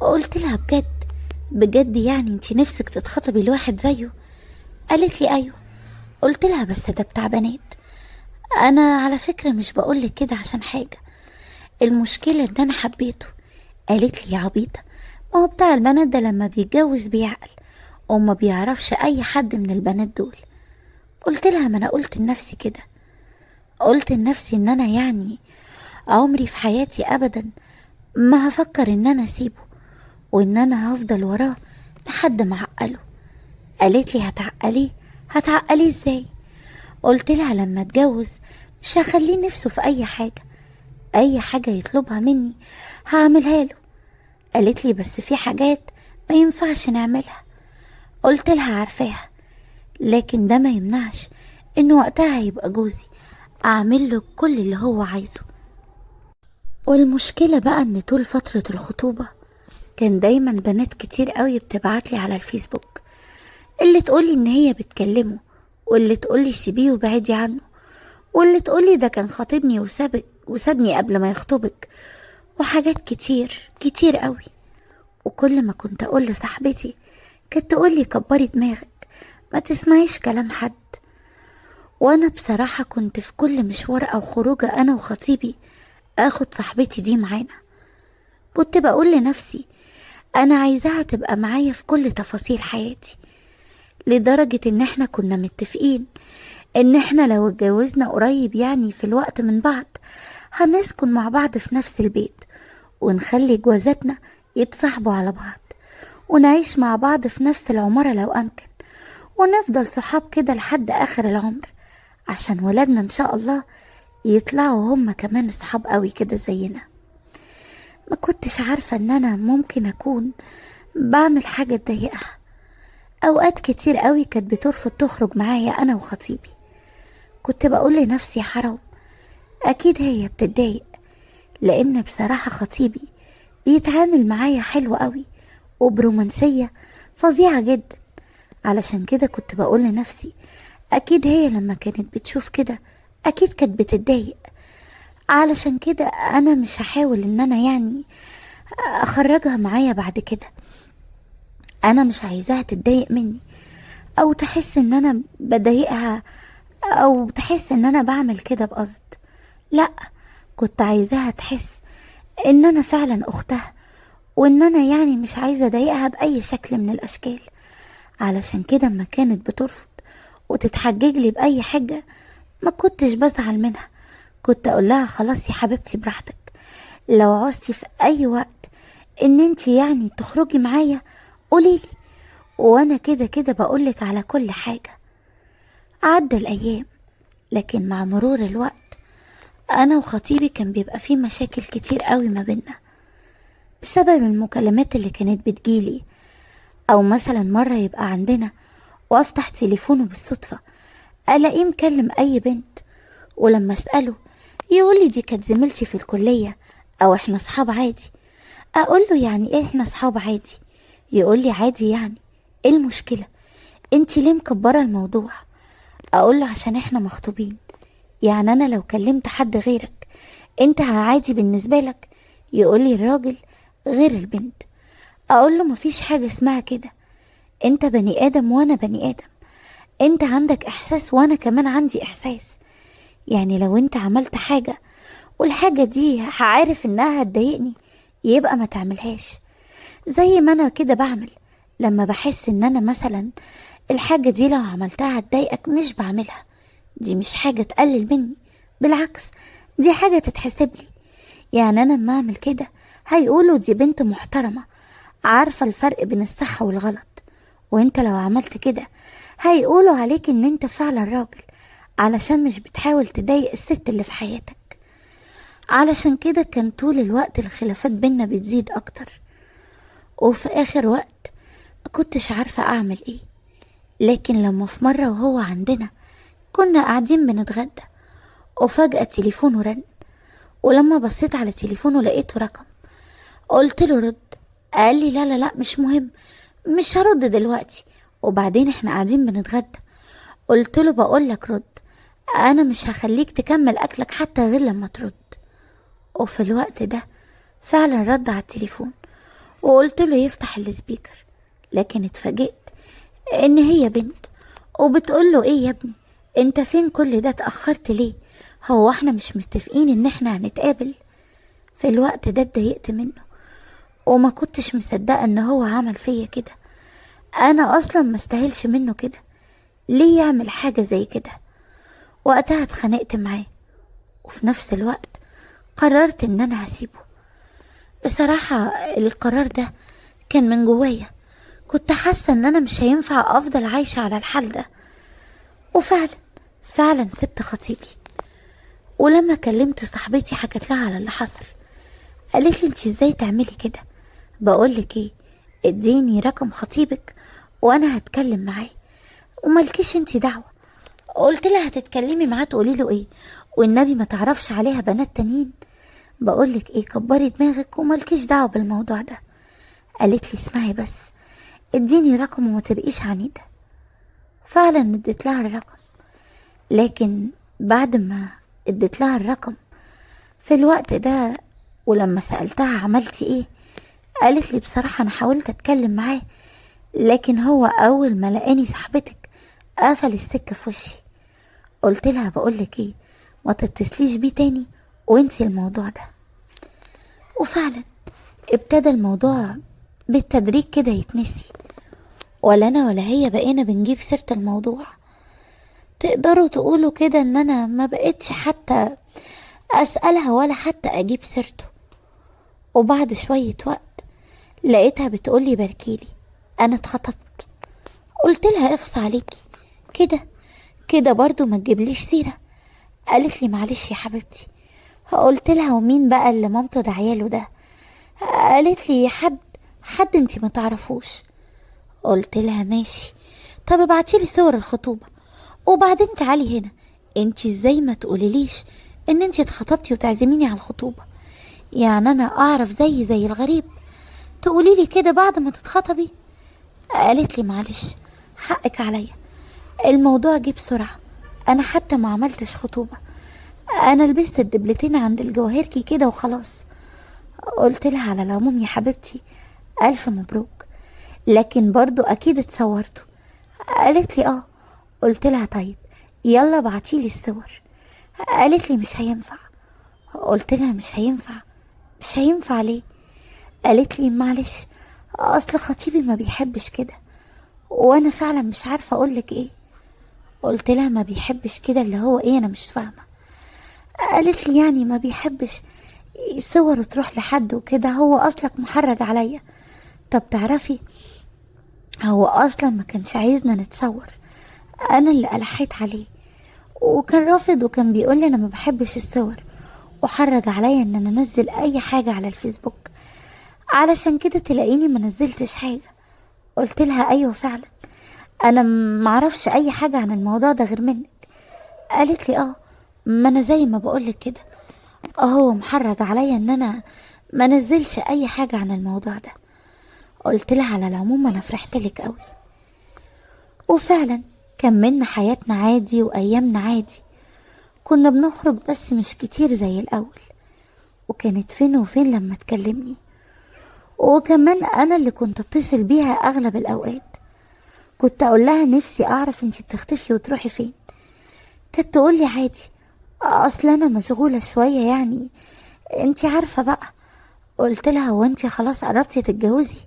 قلت لها بجد بجد يعني انتي نفسك تتخطبي لواحد زيه؟ قالت لي أيوه. قلت لها بس ده بتاع بنات، أنا على فكرة مش بقولك كده عشان حاجة، المشكلة إن أنا حبيته. قالت لي يا عبيطة، ما هو بتاع البنات ده لما بيتجوز بيعقل وما بيعرفش أي حد من البنات دول. قلت لها ما أنا قلت لنفسي كده، قلت لنفسي إن أنا يعني عمري في حياتي أبدا ما هفكر إن أنا أسيبه، وإن أنا هفضل وراه لحد ما أعقله. قالت لي هتعقليه؟ هتعقليه إزاي؟ قلت لها لما اتجوز مش هخليه نفسه في أي حاجة، أي حاجة يطلبها مني هعملها له. قالت لي بس في حاجات ما ينفعش نعملها. قلت لها عارفاها، لكن ده ما يمنعش إنه وقتها هيبقى جوزي، أعمل له كل اللي هو عايزه. والمشكلة بقى إن طول فترة الخطوبة كان دايما بنات كتير قوي بتبعتلي على الفيسبوك، اللي تقولي إن هي بتكلمه، واللي تقولي سيبيه وبعدي عنه، واللي تقولي ده كان خاطبني وسابني قبل ما يخطبك، وحاجات كتير كتير قوي. وكل ما كنت أقول لصاحبتي كانت تقولي كبري دماغك، ما تسمعيش كلام حد. وأنا بصراحة كنت في كل مشوار أو خروجة أنا وخطيبي أخد صاحبتي دي معانا. كنت بقول لنفسي أنا عايزاها تبقى معايا في كل تفاصيل حياتي، لدرجة إن احنا كنا متفقين إن احنا لو اتجوزنا قريب يعني في الوقت من بعض هنسكن مع بعض في نفس البيت، ونخلي جوازاتنا يتصاحبوا على بعض، ونعيش مع بعض في نفس العمارة لو أمكن، ونفضل صحاب كده لحد آخر العمر، عشان ولادنا إن شاء الله يطلعوا هم كمان صحاب قوي كده زينا. ما كنتش عارفة إن أنا ممكن أكون بعمل حاجة تضايقها. أوقات كتير قوي كانت بترفض تخرج معايا أنا وخطيبي. كنت بقول لنفسي يا حرام، أكيد هي بتتضايق، لأن بصراحة خطيبي بيتعامل معايا حلو قوي وبرومانسية فظيعة جدا. علشان كده كنت بقول لنفسي أكيد هي لما كانت بتشوف كده أكيد كانت بتتضايق. علشان كده أنا مش هحاول إن أنا يعني أخرجها معايا بعد كده. أنا مش عايزاها تتضايق مني أو تحس إن أنا بضايقها أو تحس إن أنا بعمل كده بقصد. لأ، كنت عايزاها تحس إن أنا فعلا أختها، وإن أنا يعني مش عايزة أضايقها بأي شكل من الأشكال. علشان كده ما كانت بترفض وتتحجج لي بأي حاجة ما كنتش بزعل منها. كنت أقول لها خلاص يا حبيبتي براحتك، لو عوزتي في أي وقت إن انتي يعني تخرجي معايا قوليلي، وأنا كده كده بقولك على كل حاجة. عدى الأيام، لكن مع مرور الوقت أنا وخطيبي كان بيبقى فيه مشاكل كتير قوي ما بينا بسبب المكالمات اللي كانت بتجيلي، أو مثلا مرة يبقى عندنا وأفتح تليفونه بالصدفة ألاقيه مكلم أي بنت، ولما أسأله يقولي دي كانت زميلتي في الكلية، أو إحنا صحاب عادي. أقوله يعني إيه إحنا صحاب عادي؟ يقولي عادي يعني، إيه المشكلة؟ انتي ليه مكبرة الموضوع؟ أقوله عشان إحنا مخطوبين، يعني أنا لو كلمت حد غيرك انت عادي بالنسبة لك؟ يقولي الراجل غير البنت. أقوله مفيش حاجة اسمها كده، انت بني آدم وأنا بني آدم، انت عندك إحساس وأنا كمان عندي إحساس، يعني لو انت عملت حاجة والحاجة دي هعرف انها هتضايقني، يبقى ما تعملهاش. زي ما انا كده بعمل لما بحس ان انا مثلا الحاجة دي لو عملتها هتضايقك مش بعملها. دي مش حاجة تقلل مني، بالعكس دي حاجة تتحسب لي. يعني انا لما اعمل كده هيقولوا دي بنت محترمة عارفة الفرق بين الصح والغلط. وانت لو عملت كده هيقولوا عليك ان انت فعلا راجل، علشان مش بتحاول تضايق الست اللي في حياتك. علشان كده كان طول الوقت الخلافات بينا بتزيد اكتر، وفي اخر وقت مكنتش عارفة اعمل ايه. لكن لما في مرة وهو عندنا كنا قاعدين بنتغدى، وفجأة تليفونه رن، ولما بصيت على تليفونه لقيته رقم. قلت له رد. قال لي لا لا لا مش مهم، مش هرد دلوقتي، وبعدين احنا قاعدين بنتغدى. قلت له بقول لك رد، انا مش هخليك تكمل اكلك حتى غير لما ترد. وفي الوقت ده فعلا رد على التليفون، وقلت له يفتح السبيكر. لكن اتفاجئت ان هي بنت، وبتقول له ايه يا ابني انت فين كل ده، اتأخرت ليه؟ هو احنا مش متفقين ان احنا هنتقابل؟ في الوقت ده اتضايقت منه، وما كنتش مصدقة ان هو عمل فيا كده. انا اصلا ما استاهلش منه كده، ليه يعمل حاجة زي كده؟ وقتها اتخانقت معاه، وفي نفس الوقت قررت ان انا هسيبه. بصراحة القرار ده كان من جوايا، كنت حاسة ان انا مش هينفع افضل عايشة على الحال ده. وفعلا سبت خطيبي. ولما كلمت صاحبتي حكت لها على اللي حصل، قالت لي انت ازاي تعملي كده؟ بقولك ايه، اديني رقم خطيبك وانا هتكلم معاه، وملكيش انت دعوة. قلت لها هتتكلمي معاه تقولي له ايه؟ والنبي ما تعرفش عليها بنات تانيين؟ بقولك ايه، كبري دماغك وملكيش دعوة بالموضوع ده. قالت لي اسمعي بس، اديني رقم وما تبقيش عنيدة. فعلا اديت لها الرقم. لكن بعد ما اديت لها الرقم في الوقت ده، ولما سألتها عملتي ايه، قالت لي بصراحة انا حاولت اتكلم معاه، لكن هو اول ما لقاني صاحبتك قفل السكة في وشي. قلت لها بقولك ايه، ما تتصليش بيه تاني وانسي الموضوع ده. وفعلا ابتدى الموضوع بالتدريج كده يتنسي، ولا انا ولا هي بقينا بنجيب سيرة الموضوع. تقدروا تقولوا كده ان انا ما بقتش حتى اسألها ولا حتى اجيب سيرته. وبعد شوية وقت لقيتها بتقولي باركيلي انا اتخطبت. قلت لها اخص عليكي، كده كده برضو ما تجيبليش سيرة. قالت لي معلش يا حبيبتي. قلت لها ومين بقى اللي مامته دعياله ده؟ قالت لي حد انتي ما تعرفوش. قلت لها ماشي، طب ابعتيلي صور الخطوبة، وبعدين تعالي هنا. انتي ازاي ما تقوليليش ان انتي اتخطبتي وتعزميني على الخطوبة؟ يعني انا اعرف زي الغريب تقوليلي كده بعد ما تتخطبي؟ قالت لي معلش حقك عليا، الموضوع جه بسرعة، انا حتى ما عملتش خطوبة، انا لبست الدبلتين عند الجواهركي كده وخلاص. قلت لها على العموم يا حبيبتي الف مبروك، لكن برضو اكيد اتصورتوا. قالت لي اه. قلت لها طيب يلا بعتيلي الصور. قالت لي مش هينفع. قلت لها مش هينفع ليه؟ قالت لي معلش اصل خطيبي ما بيحبش كده، وانا فعلا مش عارفة اقولك ايه. قلت لها ما بيحبش كده اللي هو ايه؟ انا مش فاهمة. قالت لي يعني ما بيحبش صور تروح لحد وكده، هو اصلك محرج عليا. طب تعرفي هو اصلا ما كانش عايزنا نتصور، انا اللي ألحيت عليه، وكان رافض، وكان بيقول لي انا ما بحبش الصور، وحرج عليا ان انا انزل اي حاجة على الفيسبوك، علشان كده تلاقيني ما نزلتش حاجة. قلت لها ايوه فعلا، انا معرفش اي حاجة عن الموضوع ده غير منك. قالت لي اه، ما انا زي ما بقولك كده، هو محرج عليا ان انا ما نزلش اي حاجة عن الموضوع ده. قلت لها على العموم انا فرحت لك قوي. وفعلا كملنا حياتنا عادي وايامنا عادي، كنا بنخرج بس مش كتير زي الاول، وكانت فين وفين لما تكلمني. وكمان انا اللي كنت اتصل بيها اغلب الاوقات، كنت اقول لها نفسي اعرف انتي بتختفي وتروحي فين، كانت تقولي عادي. اصل انا مشغولة شوية يعني، انتي عارفة بقى. قلت لها هو انتي خلاص قربتي تتجوزي؟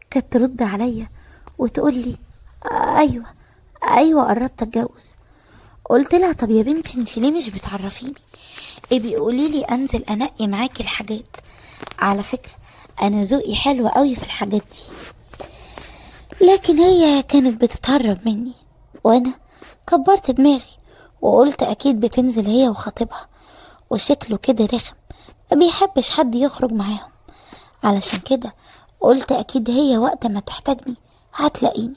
كانت ترد عليا وتقول لي ايوه، ايوه قربت اتجوز. قلت لها طب يا بنتي انتي ليه مش بتعرفيني؟ ايه بيقولي لي انزل انقي معاكي الحاجات. على فكرة انا ذوقي حلو قوي في الحاجات دي، لكن هي كانت بتتهرب مني، وانا كبرت دماغي وقلت اكيد بتنزل هي وخطيبها، وشكله كده رخم ما بيحبش حد يخرج معاهم، علشان كده قلت اكيد هي وقت ما تحتاجني هتلاقيني.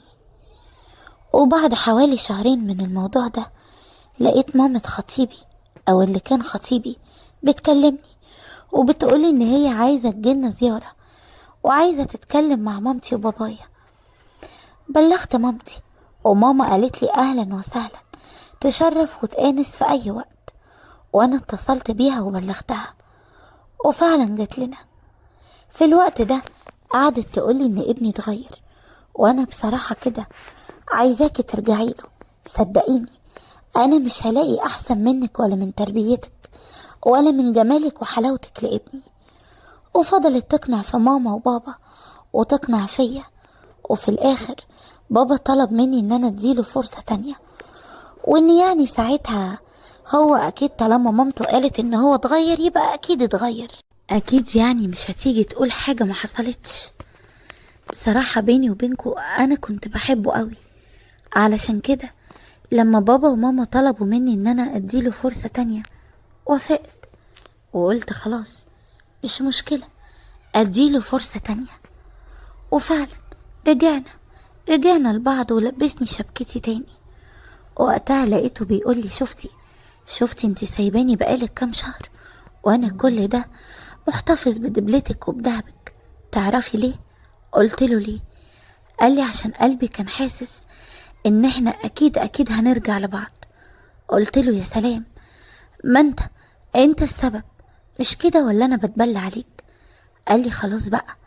وبعد حوالي شهرين من الموضوع ده لقيت مامة خطيبي او اللي كان خطيبي بتكلمني وبتقولي ان هي عايزة تجيلنا زيارة وعايزة تتكلم مع مامتي وبابايا. بلغت مامتي وماما قالت لي اهلا وسهلا، تشرف وتآنس في اي وقت. وانا اتصلت بيها وبلغتها وفعلا جت لنا. في الوقت ده قعدت تقولي ان ابني اتغير، وانا بصراحة كده عايزاكي ترجعي له. صدقيني انا مش هلاقي احسن منك ولا من تربيتك ولا من جمالك وحلاوتك لابني. وفضلت تقنع في ماما وبابا وتقنع فيا، وفي الاخر بابا طلب مني ان انا اديله فرصة تانية، وان يعني ساعتها هو اكيد طالما مامته قالت ان هو اتغير يبقى اكيد اتغير، اكيد يعني مش هتيجي تقول حاجة ما حصلتش. بصراحة بيني وبينكو انا كنت بحبه قوي، علشان كده لما بابا وماما طلبوا مني ان انا اديله فرصة تانية وافقت، وقلت خلاص مش مشكلة اديله فرصة تانية. وفعلا رجعنا لبعض ولبسني شبكتي تاني. وقتها لقيته بيقولي شفتي انتي سايباني بقالك كام شهر وانا كل ده محتفظ بدبلتك وبدهبك، تعرفي ليه؟ قلت له ليه؟ قال لي عشان قلبي كان حاسس ان احنا اكيد هنرجع لبعض. قلت له يا سلام، ما انت السبب، مش كده ولا انا بتبلى عليك؟ قال لي خلاص بقى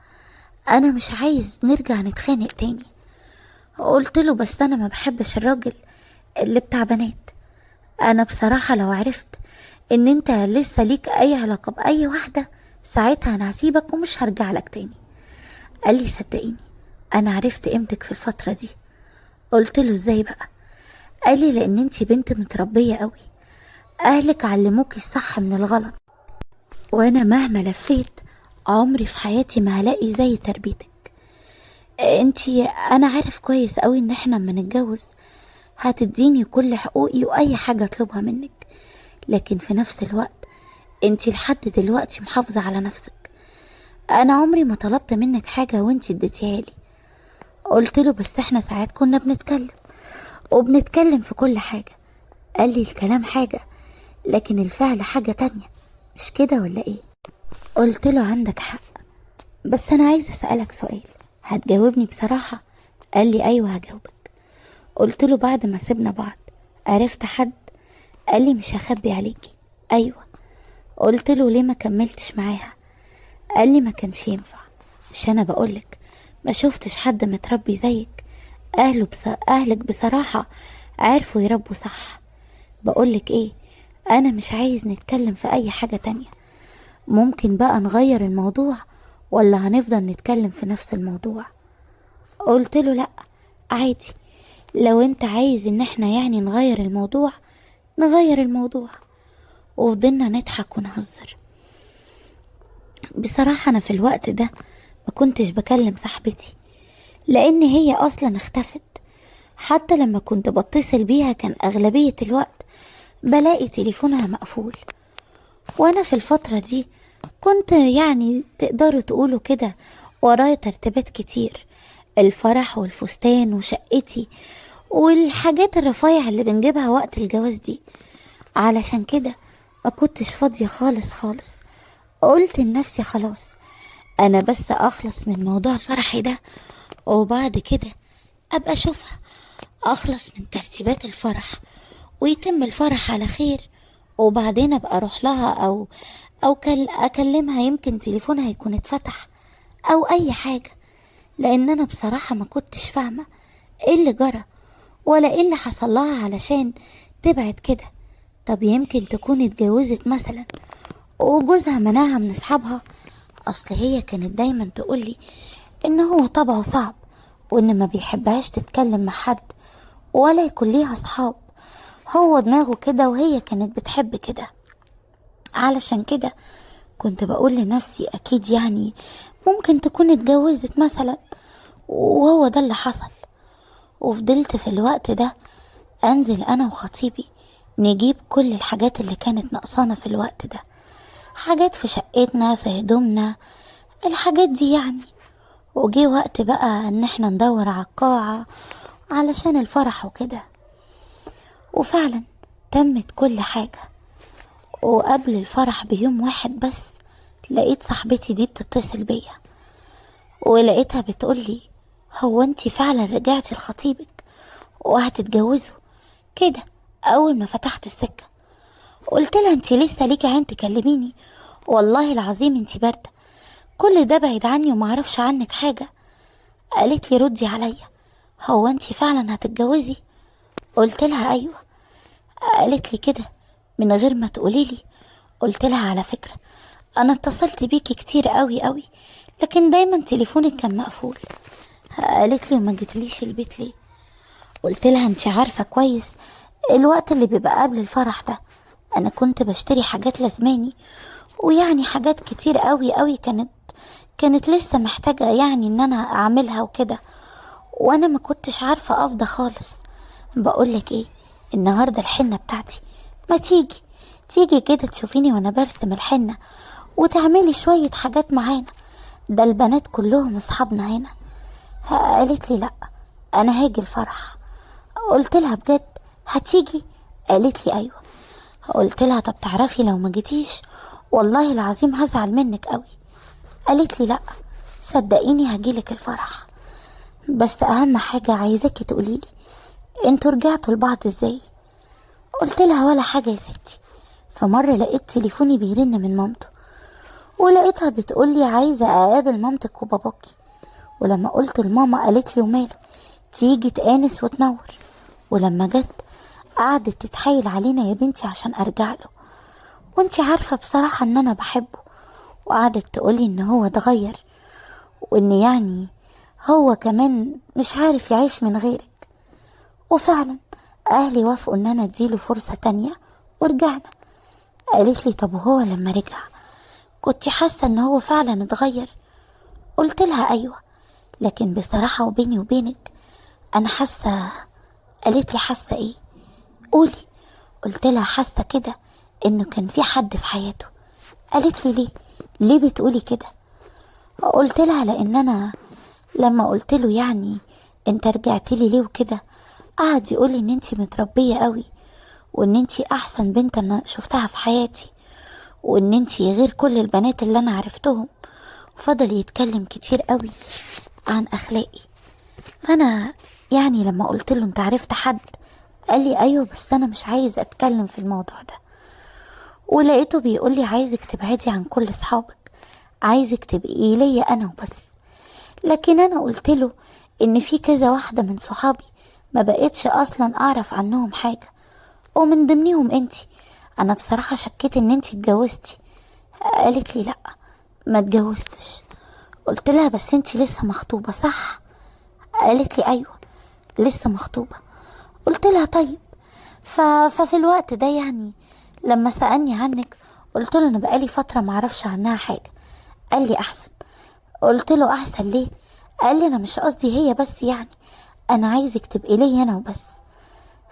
انا مش عايز نرجع نتخانق تاني. قلت له بس انا ما بحبش الراجل اللي بتاع بنات. انا بصراحة لو عرفت ان انت لسه ليك اي علاقة باي واحدة ساعتها انا هسيبك ومش هرجع لك تاني. قال لي صدقيني انا عرفت قيمتك في الفترة دي. قلت له ازاي بقى؟ قال لي لان انتي بنت متربية قوي، اهلك علموكي الصح من الغلط، وانا مهما لفيت عمري في حياتي ما هلاقي زي تربيتك. انا عارف كويس قوي ان احنا اما نتجوز هتديني كل حقوقي واي حاجة اطلبها منك، لكن في نفس الوقت انتي لحد دلوقتي محافظة على نفسك. انا عمري ما طلبت منك حاجة وانتي اديتيها لي. قلت له بس احنا ساعات كنا بنتكلم في كل حاجة. قال لي الكلام حاجة لكن الفعل حاجة تانية، مش كده ولا ايه؟ قلت له عندك حق، بس انا عايزة اسألك سؤال، هتجاوبني بصراحة؟ قال لي ايوه هجاوبك. قلت له بعد ما سيبنا بعض عرفت حد؟ قال لي مش هخبي عليكي ايوه. قلت له ليه ما كملتش معاها؟ قال لي ما كانش ينفع، مش انا بقولك ما شفتش حد متربي زيك، اهلك بصراحة عرفوا يربوا صح. بقولك ايه، انا مش عايز نتكلم في اي حاجة تانية، ممكن بقى نغير الموضوع ولا هنفضل نتكلم في نفس الموضوع؟ قلت له لا عادي، لو انت عايز ان احنا يعني نغير الموضوع نغير الموضوع. وفضلنا نضحك ونهزر. بصراحة انا في الوقت ده ما كنتش بكلم صاحبتي لان هي اصلا اختفت، حتى لما كنت بتصل بيها كان اغلبية الوقت بلاقي تليفونها مقفول. وانا في الفترة دي كنت يعني تقدروا تقولوا كده ورايا ترتيبات كتير، الفرح والفستان وشقتي والحاجات الرفايع اللي بنجيبها وقت الجواز دي، علشان كده ما كنتش فاضية خالص. قلت لنفسي خلاص انا بس اخلص من موضوع فرحي ده وبعد كده ابقى اشوفها، اخلص من ترتيبات الفرح ويتم الفرح على خير، وبعدين ابقى اروح لها او اكلمها يمكن تليفونها يكون اتفتح او اي حاجة. لان انا بصراحة ما كنتش فاهمة ايه اللي جرى ولا ايه اللي حصل لها علشان تبعد كده. طب يمكن تكون اتجوزت مثلا وجوزها منعها من اصحابها. اصل هي كانت دايما تقولي ان هو طبعه صعب، وان ما بيحبهاش تتكلم مع حد ولا يكون ليها اصحاب. هو دماغه كده وهي كانت بتحب كده. علشان كده كنت بقول لنفسي اكيد يعني ممكن تكون اتجوزت مثلا، وهو ده اللي حصل. وفضلت في الوقت ده انزل انا وخطيبي نجيب كل الحاجات اللي كانت ناقصانا في الوقت ده، حاجات في شقتنا، في هدومنا، الحاجات دي يعني. وجي وقت بقى ان احنا ندور على القاعة علشان الفرح وكده. وفعلا تمت كل حاجة. وقبل الفرح بيوم واحد بس لقيت صاحبتي دي بتتصل بيا، ولقيتها بتقولي هو انتي فعلا رجعتي لخطيبك وهتتجوزوا كده اول ما فتحت السكة؟ قلت لها انتي لسه ليكي عين تكلميني؟ والله العظيم انتي باردة، كل ده بعيد عني ومعرفش عنك حاجة. قالت لي ردي عليا، هو انتي فعلا هتتجوزي؟ قلت لها ايوه. قالت لي كده من غير ما تقولي لي. قلت لها على فكرة انا اتصلت بيكي كتير قوي قوي، لكن دايما تليفونك كان مقفول. قالت لي وما جيتليش البيت ليه؟ قلت لها انتي عارفة كويس الوقت اللي بيبقى قبل الفرح ده انا كنت بشتري حاجات لازماني، ويعني حاجات كتير قوي قوي كانت لسه محتاجة يعني ان انا اعملها وكده، وانا ما كنتش عارفة افضى خالص. بقولك ايه، النهاردة الحنة بتاعتي، ما تيجي كده تشوفيني وانا برسم الحنة وتعملي شوية حاجات معانا، ده البنات كلهم اصحابنا هنا. قالت لي لا انا هاجي الفرح. قلت لها بجد هتيجي؟ قالت لي ايوه. قلت لها طب تعرفي لو ما جيتيش والله العظيم هزعل منك قوي. قالت لي لا صدقيني هجيلك الفرح، بس اهم حاجة عايزاكي تقوليلي انتوا رجعتوا لبعض ازاي؟ قلت لها ولا حاجة يا ستي. فمرة لقيت تليفوني بيرن من مامته، ولقيتها بتقولي عايزة اقابل مامتك وباباكي. ولما قلت لماما قالت لي وماله، تيجي تآنس وتنور. ولما جت قعدت تتحايل علينا يا بنتي عشان ارجع له، وانتي عارفة بصراحة ان انا بحبه. وقعدت تقولي ان هو اتغير، وان يعني هو كمان مش عارف يعيش من غيرك. وفعلا اهلي وافقوا ان انا اديله فرصة تانية ورجعنا. قالت لي طب وهو لما رجع كنت حاسة ان هو فعلا اتغير؟ قلت لها ايوه، لكن بصراحة وبيني وبينك انا حاسة. قالت لي حاسة ايه؟ قولي. قلت لها حاسة كده انه كان في حد في حياته. قالت لي ليه بتقولي كده؟ قلت لها لان انا لما قلت له يعني انت رجعت لي ليه وكده، قعد يقول لي ان انت متربيه قوي، وان انت احسن بنت انا شفتها في حياتي، وان انت غير كل البنات اللي انا عرفتهم. وفضل يتكلم كتير قوي عن اخلاقي. فانا يعني لما قلت له انت عرفت حد، قال لي ايوه بس انا مش عايز اتكلم في الموضوع ده. ولقيته بيقول لي عايزك تبعدي عن كل اصحابك، عايزك تبقي ليا انا وبس. لكن انا قلت له ان في كذا واحدة من صحابي ما بقيتش اصلا اعرف عنهم حاجة، ومن ضمنهم انتي. انا بصراحة شكيت ان انتي اتجوزتي. قالت لي لا ما اتجوزتش. قلت لها بس انتي لسه مخطوبة صح؟ قالت لي ايوه لسه مخطوبة. قلت لها طيب. ففي الوقت ده يعني لما سألني عنك قلت له انا بقالي فترة معرفش عنها حاجة. قال لي احسن. قلت له احسن ليه؟ قال لي انا مش قصدي هي بس يعني، انا عايزك تبقي لي انا وبس.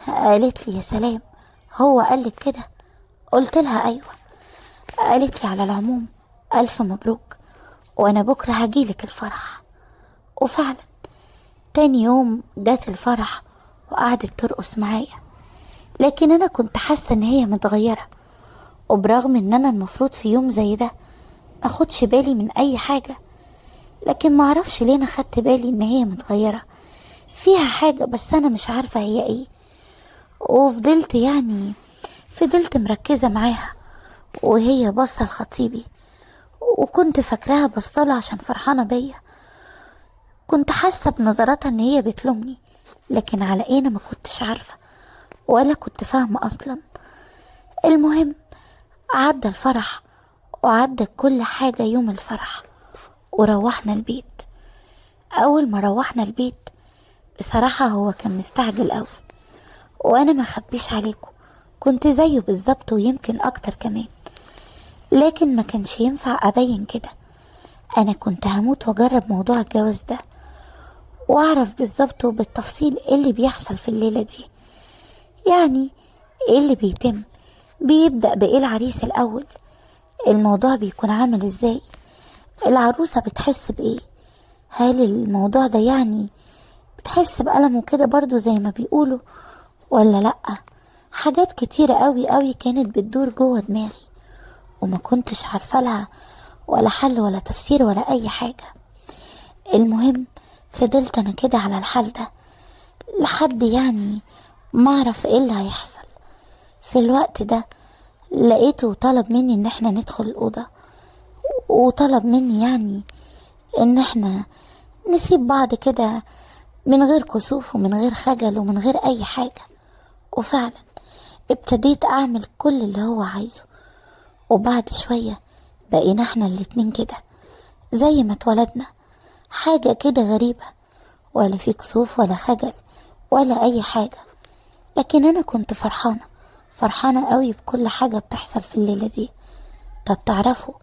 قالت لي يا سلام، هو قالك كده؟ قلت لها ايوه. قالت لي على العموم الف مبروك، وانا بكره هجيلك الفرح. وفعلا تاني يوم جات الفرح وقعدت ترقص معايا، لكن انا كنت حاسه ان هي متغيره. وبرغم ان انا المفروض في يوم زي ده اخدش بالي من اي حاجه، لكن معرفش ليه انا خدت بالي ان هي متغيره فيها حاجه، بس انا مش عارفه هي ايه. وفضلت يعني فضلت مركزه معاها وهي باصه لخطيبي، وكنت فاكراها بصله عشان فرحانه بيا. كنت حاسه بنظراتها ان هي بتلومني، لكن على ايه انا ما كنتش عارفه ولا كنت فاهمه اصلا. المهم عدى الفرح وعدى كل حاجة يوم الفرح، وروحنا البيت. اول ما روحنا البيت بصراحة هو كان مستعجل قوي، وانا ما خبيش عليكم كنت زيه بالظبط ويمكن اكتر كمان، لكن ما كانش ينفع ابين كده. انا كنت هموت واجرب موضوع الجواز ده واعرف بالظبط وبالتفصيل ايه اللي بيحصل في الليلة دي. يعني ايه اللي بيتم، بيبدأ بايه العريس الاول، الموضوع بيكون عامل ازاي، العروسة بتحس بايه، هل الموضوع ده يعني بتحس بألم وكده برضو زي ما بيقولوا ولا لأ. حاجات كتيرة قوي قوي كانت بتدور جوه دماغي، وما كنتش عارفة لها ولا حل ولا تفسير ولا أي حاجة. المهم فضلت أنا كده على الحال ده لحد يعني ما أعرف إيه اللي هيحصل. في الوقت ده لقيته طلب مني إن احنا ندخل الأوضة، وطلب مني يعني إن احنا نسيب بعض كده من غير كسوف ومن غير خجل ومن غير أي حاجة. وفعلا ابتديت أعمل كل اللي هو عايزه، وبعد شوية بقينا احنا الاتنين كده زي ما اتولدنا، حاجة كده غريبة، ولا في كسوف ولا خجل ولا أي حاجة. لكن أنا كنت فرحانة قوي بكل حاجة بتحصل في الليلة دي. طب تعرفوا،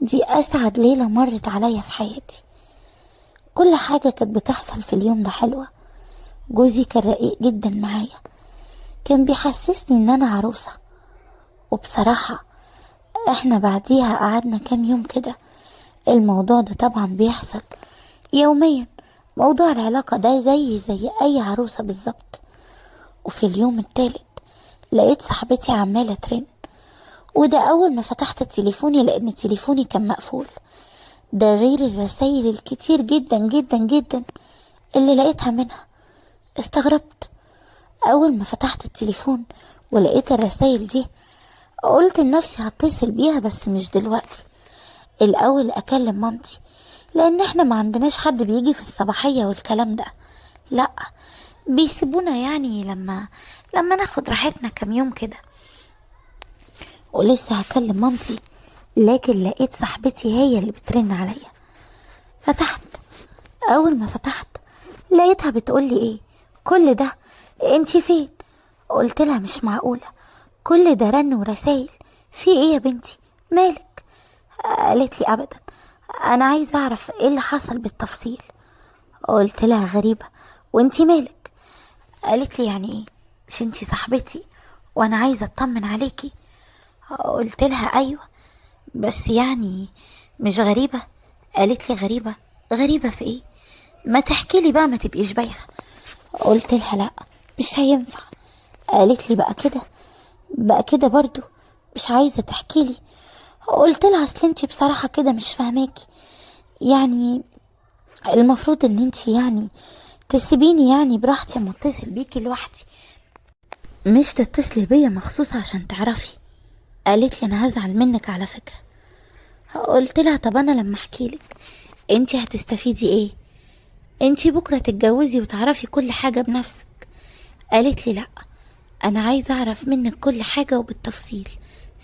دي أسعد ليلة مرت عليا في حياتي. كل حاجة كانت بتحصل في اليوم ده حلوة. جوزي كان رقيق جدا معايا، كان بيحسسني ان انا عروسة. وبصراحة احنا بعديها قعدنا كام يوم كده. الموضوع ده طبعا بيحصل يوميا، موضوع العلاقة ده زي اي عروسة بالظبط. وفي اليوم التالت لقيت صاحبتي عمالة ترن، وده اول ما فتحت تليفوني لان تليفوني كان مقفول، ده غير الرسايل الكتير جدا جدا جدا اللي لقيتها منها. استغربت اول ما فتحت التليفون ولقيت الرسايل دي، قلت لنفسي هتصل بيها بس مش دلوقتي، الاول اكلم مامتي، لان احنا ما عندناش حد بيجي في الصباحية والكلام ده، لا بيسيبونا يعني لما ناخد راحتنا كام يوم كده. ولسه هكلم مامتي لكن لقيت صاحبتي هي اللي بترن عليا. فتحت، اول ما فتحت لقيتها بتقولي ايه كل ده، انتي فين؟ قلت لها مش معقولة، كل ده رن ورسايل، في ايه يا بنتي مالك؟ قالت لي ابدا، انا عايزة اعرف ايه اللي حصل بالتفصيل. قلت لها غريبة، وانتي مالك؟ قالت لي يعني ايه، مش انتي صاحبتي وانا عايزة اطمن عليكي؟ قلت لها ايوه، بس يعني مش غريبة. قالت لي غريبة؟ غريبة في ايه؟ ما تحكي لي بقى، ما تبقيش بايخة. قلت لها لا مش هينفع. قالت لي بقى كده برضو مش عايزة تحكي لي. قلت لها اصل انتي بصراحة كده مش فاهماكي، يعني المفروض ان انتي يعني تسيبيني يعني براحتي اما اتصل بيكي لوحدي، مش تتصلي بيا مخصوص عشان تعرفي. قالت لي انا هزعل منك على فكرة. قلت لها طب انا لما احكيلك انتي هتستفيدي ايه؟ انتي بكرة تتجوزي وتعرفي كل حاجة بنفسك. قالت لي لا، انا عايزة اعرف منك كل حاجة وبالتفصيل،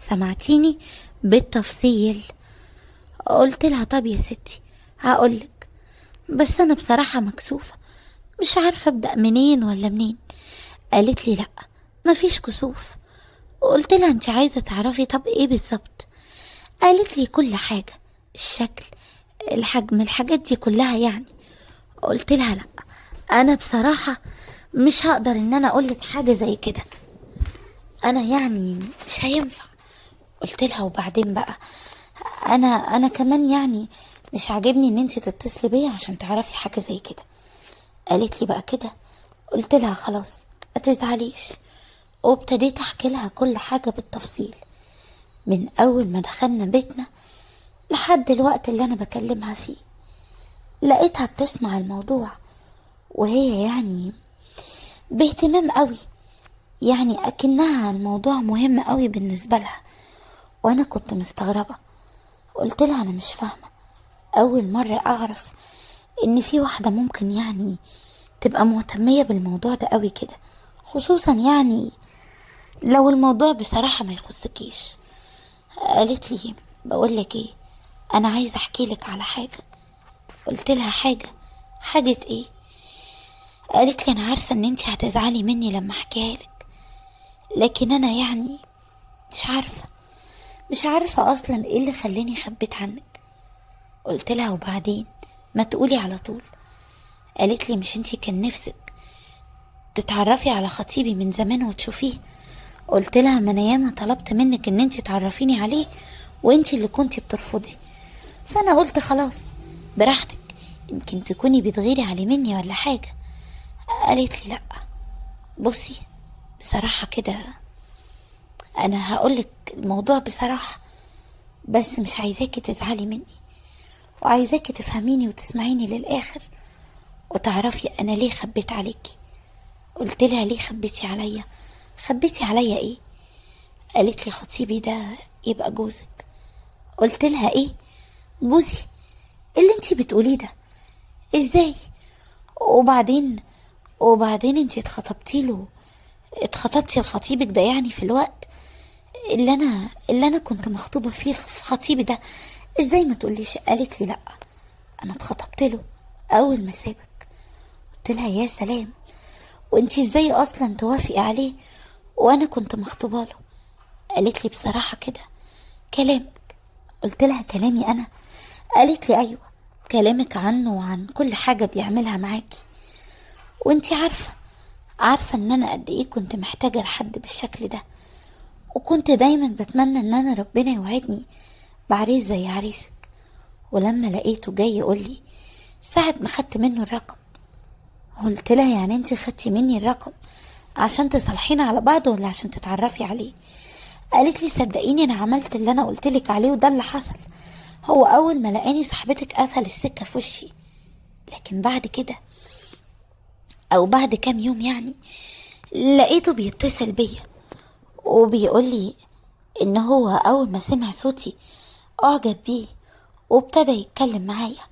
سمعتيني؟ بالتفصيل. قلت لها طب يا ستي هقولك، بس انا بصراحة مكسوفة، مش عارفة ابدأ منين ولا منين. قالت لي لا مفيش كسوف. قلت لها انت عايزة تعرفي طب ايه بالظبط؟ قالت لي كل حاجة، الشكل، الحجم، الحاجات دي كلها يعني. قلت لها لا، انا بصراحة مش هقدر ان انا اقولك حاجة زي كده، انا يعني مش هينفع. قلت لها وبعدين بقى، انا كمان يعني مش عاجبني ان انت تتصلي بيا عشان تعرفي حاجة زي كده. قالت لي بقى كده. قلت لها خلاص ما تزعليش، وابتديت احكي لها كل حاجة بالتفصيل، من اول ما دخلنا بيتنا لحد الوقت اللي انا بكلمها فيه. لقيتها بتسمع الموضوع وهي يعني باهتمام قوي، يعني اكنها الموضوع مهم قوي بالنسبة لها، وانا كنت مستغربة. قلت لها انا مش فاهمة، اول مرة اعرف ان في واحدة ممكن يعني تبقى مهتمية بالموضوع ده قوي كده، خصوصا يعني لو الموضوع بصراحة ما يخصكيش. قالت لي بقولك ايه، انا عايزة احكي لك على حاجة. قلت لها حاجة؟ حاجة ايه؟ قالت لي انا عارفة ان انتي هتزعلي مني لما احكيها لك، لكن انا يعني مش عارفة اصلا ايه اللي خلاني خبيت عنك. قلت لها وبعدين ما تقولي على طول. قالت لي مش انتي كان نفسك تتعرفي على خطيبي من زمان وتشوفيه؟ قلت لها ما انا ياما طلبت منك ان انتي تعرفيني عليه وانتي اللي كنتي بترفضي، فانا قلت خلاص براحتك، يمكن تكوني بتغيري عليه مني ولا حاجة. قالت لي لا، بصي بصراحة كده انا هقولك الموضوع بصراحة، بس مش عايزاكي تزعلي مني، وعايزاكي تفهميني وتسمعيني للآخر وتعرفي انا ليه خبيت عليكي. قلت لها ليه خبيتي عليا؟ خبيتي عليا ايه؟ قالت لي خطيبي ده يبقى جوزك. قلت لها ايه؟ جوزي؟ إيه اللي انتي بتقوليه ده؟ ازاي؟ وبعدين انتي اتخطبتي لخطيبك ده يعني في الوقت اللي انا كنت مخطوبة فيه في خطيبي ده، ازاي ما تقوليش؟ قالت لي لا، انا اتخطبت له اول ما سابك. قلت لها يا سلام، وانتي ازاي اصلا توافقي عليه وانا كنت مخطوبة له؟ قالت لي بصراحة كده كلامك. قلت لها كلامي انا؟ قالت لي ايوه، كلامك عنه وعن كل حاجة بيعملها معاكي، وانتي عارفة ان انا قد ايه كنت محتاجة لحد بالشكل ده، وكنت دايما بتمنى ان انا ربنا يوعدني بعريس زي عريسك. ولما لقيته جاي يقولي ساعة ما خدت منه الرقم، قلت لها يعني انتي خدتي مني الرقم عشان تصالحينا على بعض ولا عشان تتعرفي عليه؟ قالت لي صدقيني انا عملت اللي انا قلتلك عليه وده اللي حصل. هو اول ما لقاني صاحبتك قفل السكة في وشي، لكن بعد كده او بعد كام يوم يعني لقيته بيتصل بيا وبيقولي ان هو اول ما سمع صوتي اعجب بيه وابتدى يتكلم معايا.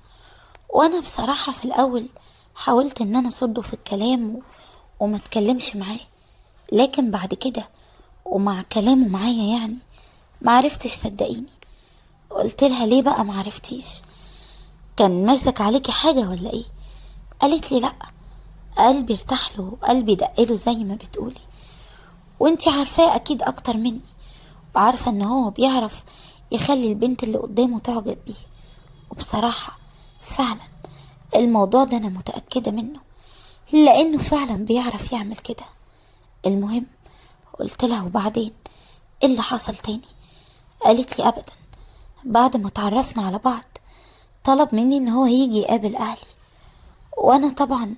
وانا بصراحة في الاول حاولت ان انا اصده في الكلام وما اتكلمش معاه، لكن بعد كده ومع كلامه معايا يعني معرفتش صدقيني. قلت لها ليه بقى معرفتيش؟ كان ماسك عليكي حاجة ولا ايه؟ قالت لي لا، قلبي ارتاح له وقلبي دقله زي ما بتقولي، وانتي عارفاه اكيد اكتر مني، وعارفة ان هو بيعرف يخلي البنت اللي قدامه تعجب بيه. وبصراحة فعلا الموضوع ده انا متأكدة منه، لانه فعلا بيعرف يعمل كده. المهم قلت لها وبعدين ايه اللي حصل تاني؟ قالت لي ابدا، بعد ما تعرفنا على بعض طلب مني ان هو يجي يقابل اهلي، وانا طبعا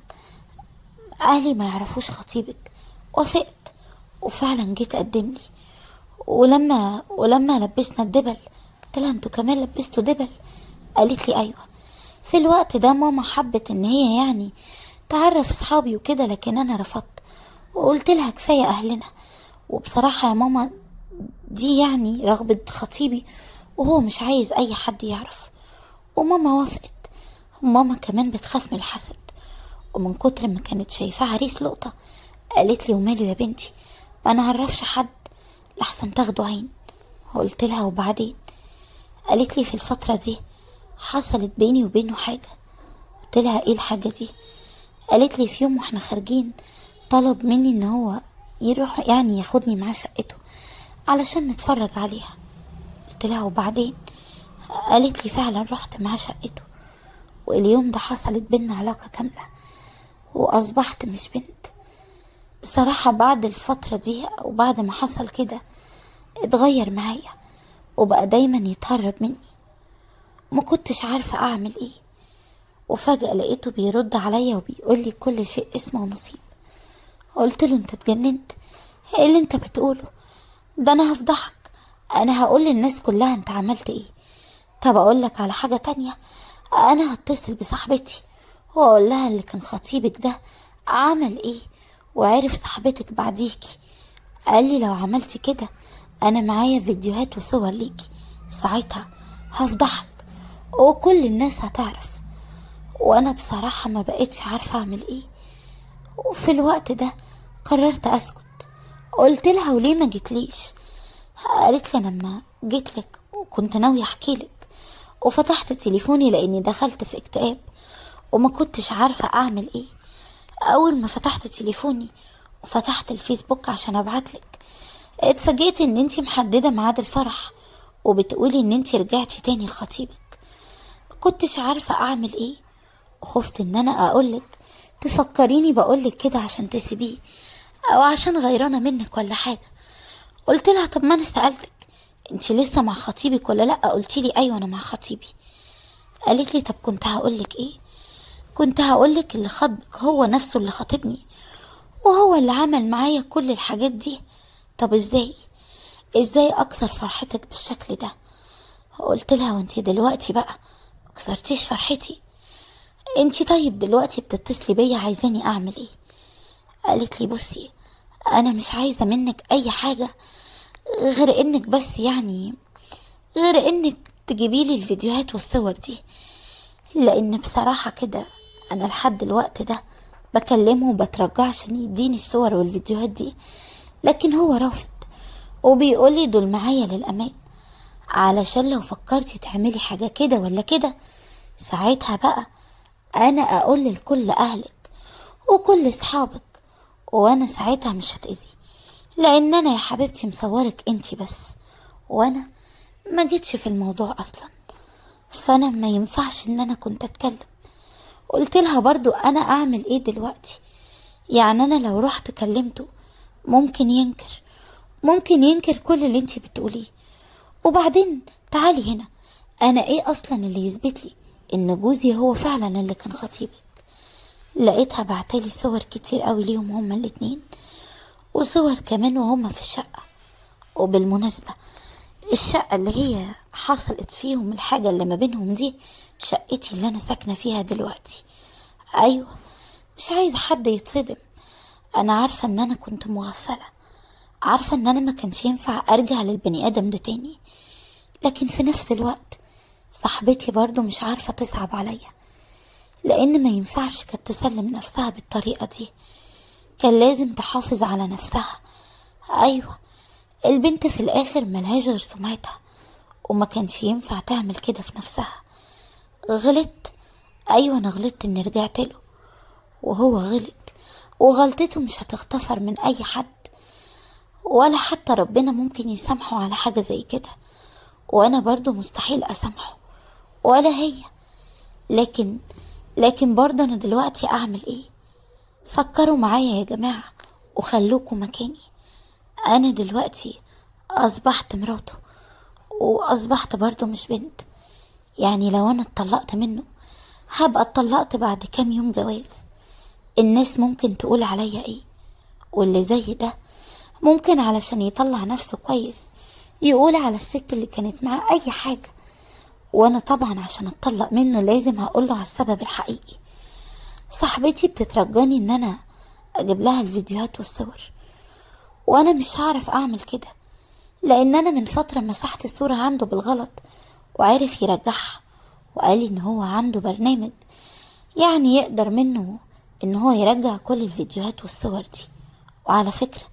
اهلي ما يعرفوش خطيبك. وافقت وفعلا جيت قدم لي، ولما لبسنا الدبل قلت لها انتوا كمان لبستوا دبل؟ قالت لي ايوه. في الوقت ده ماما حبت ان هي يعني تعرف اصحابي وكده، لكن انا رفضت وقلت لها كفايه اهلنا، وبصراحه يا ماما دي يعني رغبه خطيبي وهو مش عايز اي حد يعرف. وماما وافقت. ماما كمان بتخاف من الحسد، ومن كتر ما كانت شايفاه عريس لقطة قالت لي وماله يا بنتي، ما نعرفش حد لحسن تاخدوا عين. قلت لها وبعدين؟ قالت لي في الفترة دي حصلت بيني وبينه حاجة. قلت لها ايه الحاجة دي؟ قالت لي في يوم واحنا خارجين طلب مني ان هو يروح يعني ياخدني معاه شقته علشان نتفرج عليها. قلت لها وبعدين؟ قالت لي فعلا رحت معاه شقته، واليوم ده حصلت بينا علاقة كاملة واصبحت مش بنت. بصراحة بعد الفترة دي وبعد ما حصل كده اتغير معايا وبقى دايما يتهرب مني، ما كنتش عارفة اعمل ايه. وفجأة لقيته بيرد عليا وبيقولي كل شيء اسمه نصيب. قلت له انت اتجننت؟ ايه اللي انت بتقوله ده؟ انا هفضحك، انا هقول للناس كلها انت عملت ايه. طب اقول لك على حاجة تانية، انا هتصل بصاحبتي واقول لها اللي كان خطيبك ده عمل ايه وعرف صاحبتك بعديكي. قال لي لو عملتي كده انا معايا فيديوهات وصور ليكي، ساعتها هفضحك وكل الناس هتعرف. وانا بصراحة ما بقيتش عارفة اعمل ايه، وفي الوقت ده قررت اسكت قلت لها وليه ما جيتليش؟ قالت لي لما جيت لك وكنت ناوية احكي لك وفتحت تليفوني لاني دخلت في اكتئاب وما كنتش عارفة اعمل ايه. اول ما فتحت تليفوني وفتحت الفيسبوك عشان ابعتلك اتفاجئت ان انتي محددة ميعاد الفرح وبتقولي ان انتي رجعتي تاني لخطيبك. ما كنتش عارفة اعمل ايه وخفت ان انا اقولك تفكريني بقولك كده عشان تسيبيه او عشان غيرانة منك ولا حاجة. قلت لها طب ما انا سألتك انتي لسه مع خطيبك ولا لا؟ قلتي لي ايوه انا مع خطيبي. قالت لي طب كنت هقولك ايه؟ كنت هقولك اللي خطبك هو نفسه اللي خاطبني وهو اللي عمل معايا كل الحاجات دي. طب ازاي اكسر فرحتك بالشكل ده؟ قلت لها وانتي دلوقتي بقى مكسرتيش فرحتي. انتي طيب دلوقتي بتتصلي بيا عايزاني اعمل ايه؟ قالت لي بصي انا مش عايزة منك اي حاجة غير انك بس يعني غير انك تجيبيلي الفيديوهات والصور دي، لان بصراحة كده انا لحد الوقت ده بكلمه وبترجاه عشان يديني الصور والفيديوهات دي، لكن هو رافض وبيقولي دول معايا للامان علشان لو فكرتي تعملي حاجة كده ولا كده ساعتها بقى انا اقول لكل اهلك وكل اصحابك، وانا ساعتها مش هتأذي لان انا يا حبيبتي مصورك انتي بس وانا ما جيتش في الموضوع اصلا، فانا ما ينفعش ان انا كنت اتكلم. قلت لها برضو انا اعمل ايه دلوقتي؟ يعني انا لو رحت كلمته ممكن ينكر كل اللي انتي بتقوليه. وبعدين تعالي هنا، انا ايه اصلا اللي يثبت لي ان جوزي هو فعلا اللي كان خطيبك؟ لقيتها بعتلي صور كتير قوي ليهم هما الاتنين وصور كمان وهما في الشقة. وبالمناسبة الشقة اللي هي حصلت فيهم الحاجة اللي ما بينهم دي شقتي اللي انا ساكنة فيها دلوقتي. ايوه مش عايزة حد يتصدم، انا عارفة ان انا كنت مغفلة، عارفة ان انا ما كانش ينفع ارجع للبني ادم ده تاني، لكن في نفس الوقت صاحبتي برضو مش عارفة تصعب عليا لان ما ينفعش كانت تسلم نفسها بالطريقة دي، كان لازم تحافظ على نفسها. ايوه البنت في الاخر ملهاش غير سمعتها وما كانش ينفع تعمل كده في نفسها. غلطت، ايوه انا غلطت اني رجعت له وهو غلط وغلطته مش هتغتفر من اي حد ولا حتى ربنا ممكن يسامحه على حاجة زي كده، وانا برضو مستحيل اسامحه ولا هي. لكن برضو انا دلوقتي اعمل ايه؟ فكروا معايا يا جماعة وخلوكوا مكاني. انا دلوقتي اصبحت مراته واصبحت برضو مش بنت، يعني لو انا اتطلقت منه هبقى اتطلقت بعد كام يوم جواز. الناس ممكن تقول عليا ايه؟ واللي زي ده ممكن علشان يطلع نفسه كويس يقول على الست اللي كانت معاه اي حاجة، وانا طبعا عشان اتطلق منه لازم هقوله على السبب الحقيقي. صاحبتي بتترجاني ان انا اجيب لها الفيديوهات والصور وانا مش هعرف اعمل كده لان انا من فترة مسحت الصورة عنده بالغلط وعرف يرجعها وقال ان هو عنده برنامج يعني يقدر منه ان هو يرجع كل الفيديوهات والصور دي. وعلى فكرة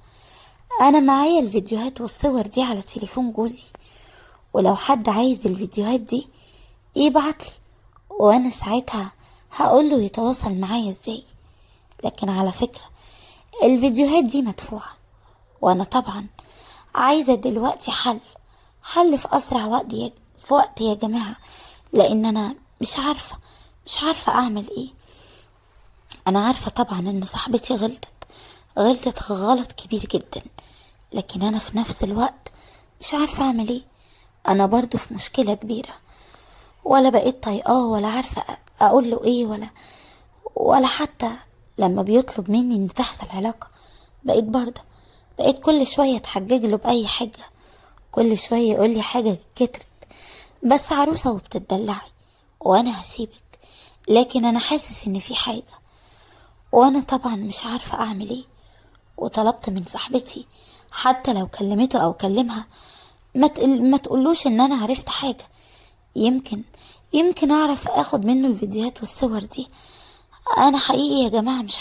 انا معايا الفيديوهات والصور دي على تليفون جوزي، ولو حد عايز الفيديوهات دي يبعتلي وانا ساعتها هقوله يتواصل معايا ازاي. لكن على فكرة الفيديوهات دي مدفوعة وانا طبعا عايزة دلوقتي حل في اسرع وقت يا جماعة، لان انا مش عارفة اعمل ايه. انا عارفة طبعا ان صاحبتي غلطت غلط كبير جدا، لكن انا في نفس الوقت مش عارفة اعمل ايه. انا برضو في مشكلة كبيرة ولا بقيت طايقاه ولا عارفة اقول له ايه ولا حتى لما بيطلب مني ان تحصل علاقة بقيت كل شوية اتحجج له بأي حاجة، كل شوية يقول لي حاجة كترت بس عروسة وبتدلعي وانا هسيبك، لكن انا حاسس ان في حاجة وانا طبعا مش عارفة اعمل ايه. وطلبت من صاحبتي حتى لو كلمته او كلمها ما تقولوش ان انا عرفت حاجة، يمكن اعرف اخد منه الفيديوهات والصور دي. انا حقيقي يا جماعة مش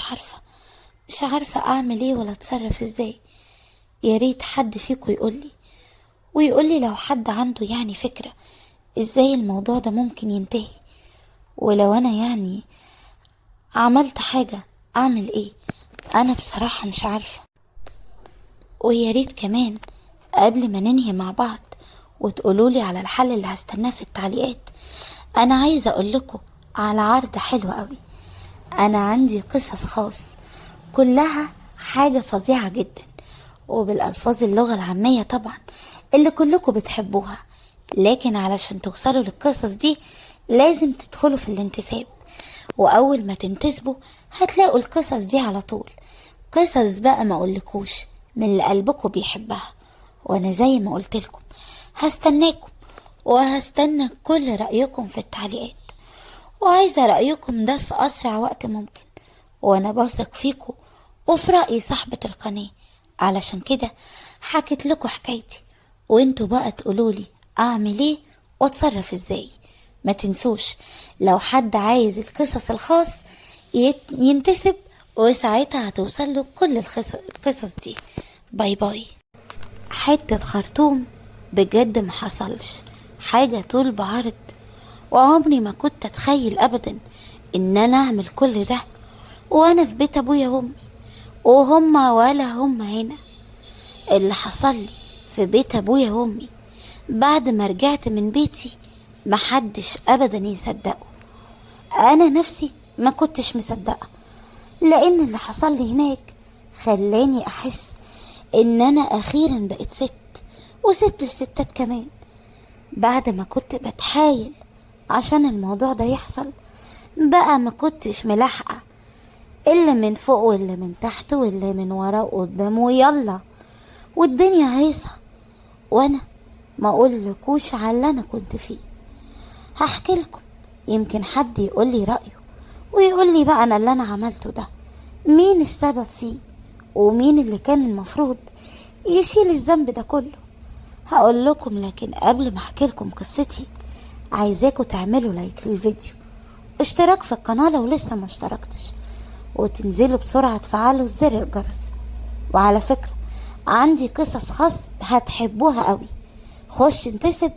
عارفة اعمل ايه ولا اتصرف ازاي. يا ريت حد فيكم ويقولي لو حد عنده يعني فكرة ازاي الموضوع ده ممكن ينتهي، ولو انا يعني عملت حاجة اعمل ايه. انا بصراحة مش عارفة. ويا ريت كمان قبل ما ننهي مع بعض وتقولولي على الحل اللي هستناه في التعليقات، انا عايزة اقول لكم على عرض حلو قوي. انا عندي قصص خاص كلها حاجة فظيعة جدا، وبالالفاظ اللغة العامية طبعا اللي كلكم بتحبوها. لكن علشان توصلوا للقصص دي لازم تدخلوا في الانتساب، واول ما تنتسبوا هتلاقوا القصص دي على طول. قصص بقى ما اقولكوش من اللي قلبكم بيحبها. وانا زي ما قلتلكم هستناكم، وهستنى كل رأيكم في التعليقات، وعايزة رأيكم ده في أسرع وقت ممكن. وأنا بثق فيكم وفي رأي صاحبة القناة، علشان كده حكيت لكم حكايتي، وانتوا بقى تقولولي أعمل ايه واتصرف ازاي. ما تنسوش لو حد عايز القصص الخاص ينتسب، وساعتها هتوصل له كل القصص دي. باي باي. حتة خرطوم بجد ما حصلش حاجة طول بعرض، وعمري ما كنت اتخيل ابدا ان انا اعمل كل ده وانا في بيت ابويا وامي، وهما ولا هما هنا. اللي حصل لي في بيت ابويا وامي بعد ما رجعت من بيتي محدش ابدا يصدقه. انا نفسي ما كنتش مصدقه، لان اللي حصل لي هناك خلاني احس ان انا اخيرا بقيت ست، وست الستات كمان. بعد ما كنت بتحايل عشان الموضوع ده يحصل بقى ما كنتش ملاحقة، اللي من فوق واللي من تحت واللي من ورا وقدام ويلا، والدنيا هيصة. وانا ما اقولكوش على اللي انا كنت فيه. هحكي لكم يمكن حد يقول لي رأيه، ويقول لي بقى انا اللي انا عملته ده مين السبب فيه، ومين اللي كان المفروض يشيل الذنب ده كله. هقول لكم، لكن قبل ما احكي لكم قصتي عايزاكم تعملوا لايك للفيديو، اشتراك في القناة لو لسه ما اشتركتش، وتنزلوا بسرعة تفعلوا زر الجرس. وعلى فكرة عندي قصص خاص هتحبوها قوي، خش انتسب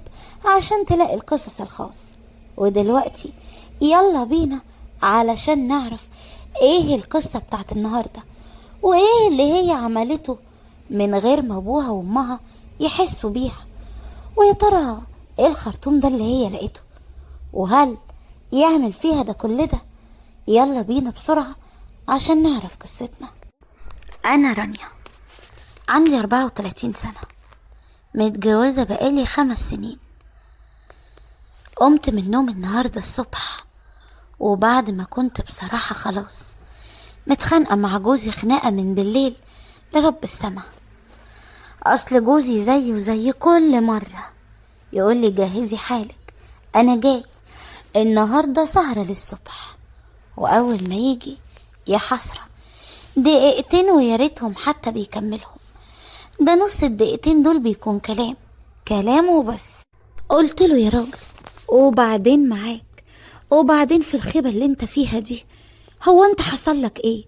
عشان تلاقي القصص الخاص. ودلوقتي يلا بينا علشان نعرف ايه القصة بتاعت النهاردة، وايه اللي هي عملته من غير ما ابوها وامها يحسوا بيها. ويا ترى ايه الخرطوم ده اللي هي لقيته، وهل يعمل فيها ده كل ده؟ يلا بينا بسرعة عشان نعرف قصتنا. انا رانيا، عندي 34 سنة، متجوزة بقالي 5 سنين. قمت من النوم النهاردة الصبح، وبعد ما كنت بصراحة خلاص متخانقة مع جوزي خناقة من بالليل لرب السما. اصل جوزي زيه وزي كل مرة يقولي جهزي حالك انا جاي النهاردة سهرة للصبح، واول ما يجي يا حسرة دقيقتين ويا ريتهم حتى بيكملهم، ده نص الدقيقتين دول بيكون كلام وبس. قلت له يا راجل وبعدين معاك، وبعدين في الخيبة اللي انت فيها دي هو انت حصل لك ايه؟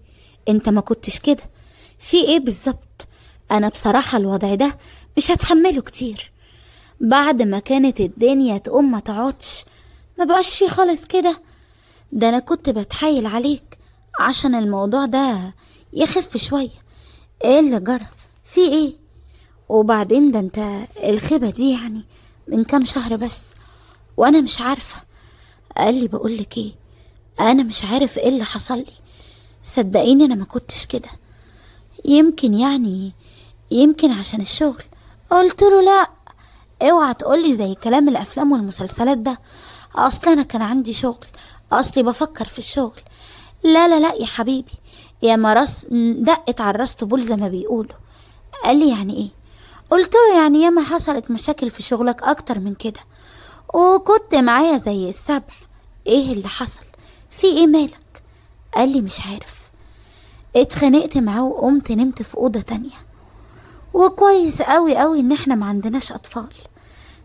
انت ما كنتش كده، في ايه بالظبط؟ انا بصراحة الوضع ده مش هتحمله كتير. بعد ما كانت الدنيا تقوم ما تقعدش ما بقاش فيه خالص كده. ده انا كنت بتحايل عليك عشان الموضوع ده يخف شوية. ايه اللي جرى؟ في ايه؟ وبعدين ده انت الخيبة دي يعني من كام شهر بس وانا مش عارفة. قال لي بقولك ايه، انا مش عارف ايه اللي حصل لي، صدقيني انا ما كنتش كده، يمكن عشان الشغل. قلت له لا، اوعى تقولي زي كلام الافلام والمسلسلات ده، اصلا انا كان عندي شغل، اصلي بفكر في الشغل. لا لا لا يا حبيبي، يا ما راس دقت على الراس طبول زي ما بيقولوا. قال لي يعني ايه؟ قلت له يعني ياما حصلت مشاكل في شغلك اكتر من كده، وكنت معايا زي السبع. ايه اللي حصل؟ في ايه مالك؟ قال لي مش عارف. اتخانقت معاه وقمت نمت في اوضه تانية، وكويس قوي قوي ان احنا ما عندناش اطفال،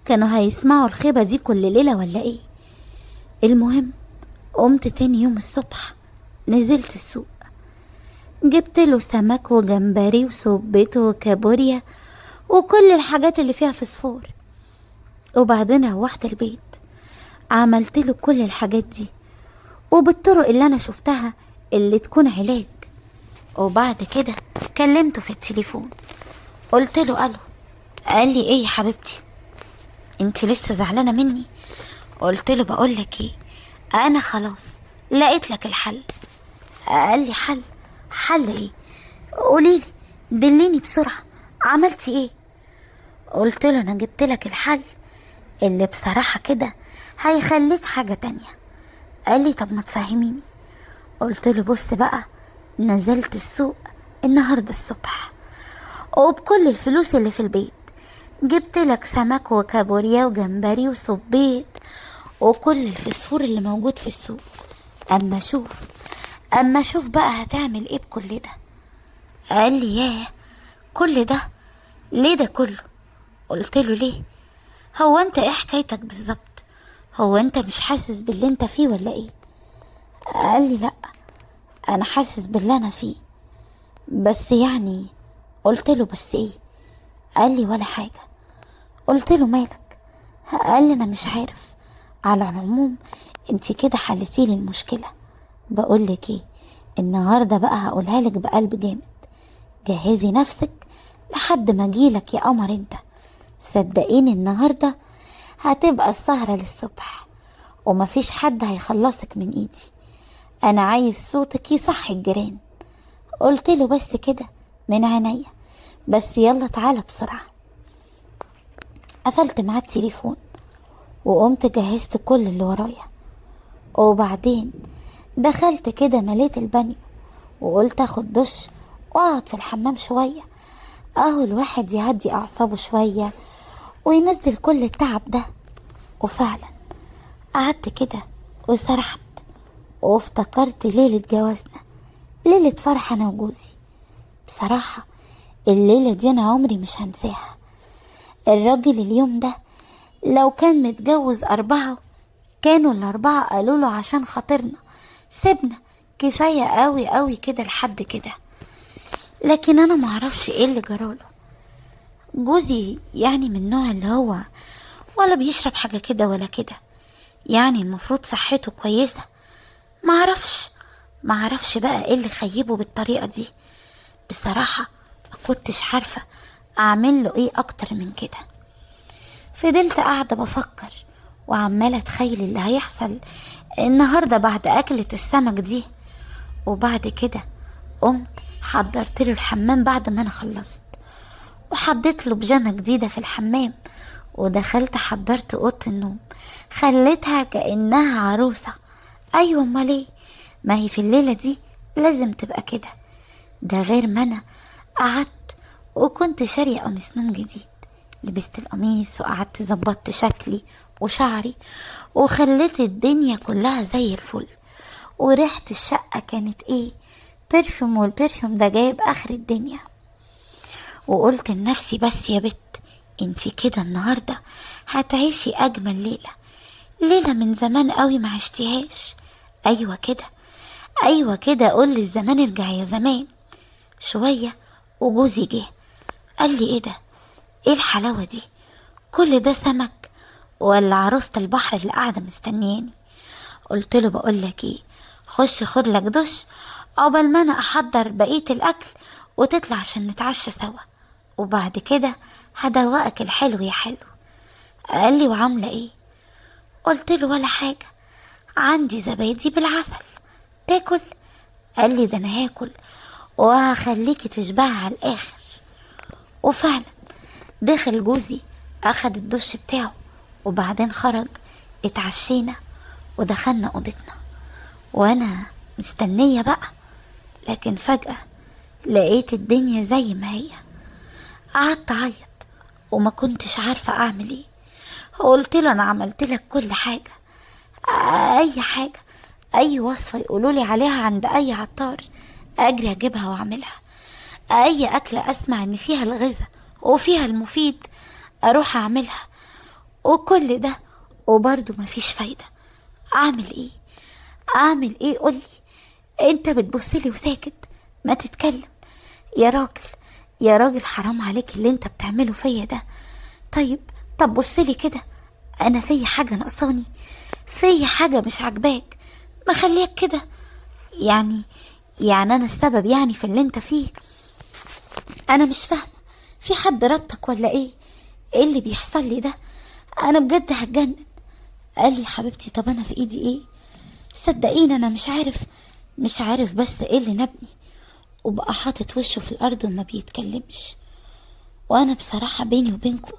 كانوا هيسمعوا الخيبة دي كل ليلة ولا ايه. المهم قمت تاني يوم الصبح نزلت السوق، جبت له سمك وجمبري وسبيط وكابوريا وكل الحاجات اللي فيها فسفور. وبعدين روحت البيت عملت له كل الحاجات دي وبالطرق اللي انا شفتها اللي تكون علاج. وبعد كده كلمته في التليفون، قلت له الو. قال لي ايه يا حبيبتي، انت لسه زعلانه مني؟ قلت له بقول لك ايه، انا خلاص لقيت لك الحل. قال لي حل؟ حل ايه؟ قوليلي، دليني بسرعه، عملتي ايه؟ قلت له انا جبت لك الحل اللي بصراحه كده هيخليك حاجه تانية. قال لي طب ما تفهميني. قلت له بص بقى، نزلت السوق النهارده الصبح وبكل الفلوس اللي في البيت جبت لك سمك وكابوريا وجمبري وصبيط وكل الفسفور اللي موجود في السوق. اما شوف بقى هتعمل ايه بكل ده. قال لي ياه، كل ده ليه ده كله؟ قلت له ليه؟ هو انت ايه حكايتك بالظبط؟ هو انت مش حاسس باللي انت فيه ولا ايه؟ قال لي لا، انا حاسس باللي انا فيه بس يعني. قلت له بس ايه؟ قال لي ولا حاجة. قلت له مالك؟ قال لي انا مش عارف. على العموم انت كده حلتيلي المشكلة. بقولك ايه، النهاردة بقى هقولها لك بقلب جامد، جهزي نفسك لحد ما اجيلك يا قمر انت. صدقيني النهاردة هتبقى السهرة للصبح ومفيش حد هيخلصك من ايدي. انا عايز صوتك يصحي الجيران. قلت له بس كده، من عينيا، بس يلا تعالى بسرعة. قفلت معاه التليفون وقمت جهزت كل اللي ورايا. وبعدين دخلت كده مليت البانيو وقلت اخد دش واقعد في الحمام شوية، اهو الواحد يهدي اعصابه شوية وينزل كل التعب ده. وفعلا قعدت كده وسرحت وافتكرت ليلة جوازنا، ليلة فرح انا وجوزي. بصراحة الليلة دي انا عمري مش هنساها. الراجل اليوم ده لو كان متجوز 4 كانوا ال4 قالوا له عشان خاطرنا سيبنا، كفاية قوي قوي كده لحد كده. لكن انا معرفش ايه اللي جراله. جوزي يعني من النوع اللي هو ولا بيشرب حاجة كده ولا كده، يعني المفروض صحته كويسة. معرفش بقى ايه اللي خيبه بالطريقة دي. بصراحة ما كنتش عارفة اعمل له ايه اكتر من كده. فضلت قاعدة بفكر وعمالة اتخيل اللي هيحصل النهاردة بعد اكلة السمك دي. وبعد كده قمت حضرت له الحمام بعد ما انا خلصت، وحطيت له بيجامه جديده في الحمام، ودخلت حضرت اوضه النوم خليتها كانها عروسه. ايوه امال ايه، ما هي في الليله دي لازم تبقى كده. ده غير ما انا قعدت وكنت شاريه قميص نوم جديد، لبست القميص وقعدت ظبطت شكلي وشعري وخليت الدنيا كلها زي الفل. وريحة الشقة كانت ايه، برفيوم، والبرفيوم ده جايب اخر الدنيا. وقلت لنفسي بس يا بت، انتي كده النهاردة هتعيشي اجمل ليلة، ليلة من زمان قوي ما عشتيهاش. ايوه كده، ايوه كده، قول للزمان ارجع يا زمان. شوية وجوزي جه قال لي ايه ده، ايه الحلاوة دي، كل ده سمك ولا عروسة البحر اللي قاعدة مستنياني؟ قلت له بقول لك ايه، خش خد لك دش عقبال ما انا احضر بقية الاكل وتطلع عشان نتعشى سوا، وبعد كده هدوقك الحلو يا حلو. قال لي وعاملة ايه؟ قلت له ولا حاجة، عندي زبادي بالعسل، تاكل؟ قال لي ده انا هاكل وهخليكي تشبعي على الاخر. وفعلا دخل جوزي اخد الدش بتاعه وبعدين خرج، اتعشينا ودخلنا اوضتنا وانا مستنية بقى. لكن فجأة لقيت الدنيا زي ما هي. قعدت اعيط وما كنتش عارفة اعمل ايه. قلت له انا عملت لك كل حاجة، اي حاجة، اي وصفة يقولولي عليها عند اي عطار اجري اجيبها واعملها، اي اكلة اسمع ان فيها الغذاء وفيها المفيد اروح اعملها، وكل ده وبرضه مفيش فايدة. اعمل ايه؟ قولي، انت بتبصلي وساكت، ما تتكلم يا راجل، يا راجل حرام عليك اللي انت بتعمله فيا ده. طب بصلي كده، انا فيا حاجة ناقصاني؟ فيا حاجة مش عاجباك؟ ما خليك كده. يعني يعني انا السبب يعني في اللي انت فيه؟ انا مش فاهمة، في حد ربطك ولا ايه؟ ايه اللي بيحصل لي ده؟ انا بجد هتجنن. قال لي يا حبيبتي طب انا في ايدي ايه؟ صدقيني انا مش عارف بس ايه اللي نبني. وبقى حاطط وشه في الارض وما بيتكلمش. وانا بصراحة بيني وبينكو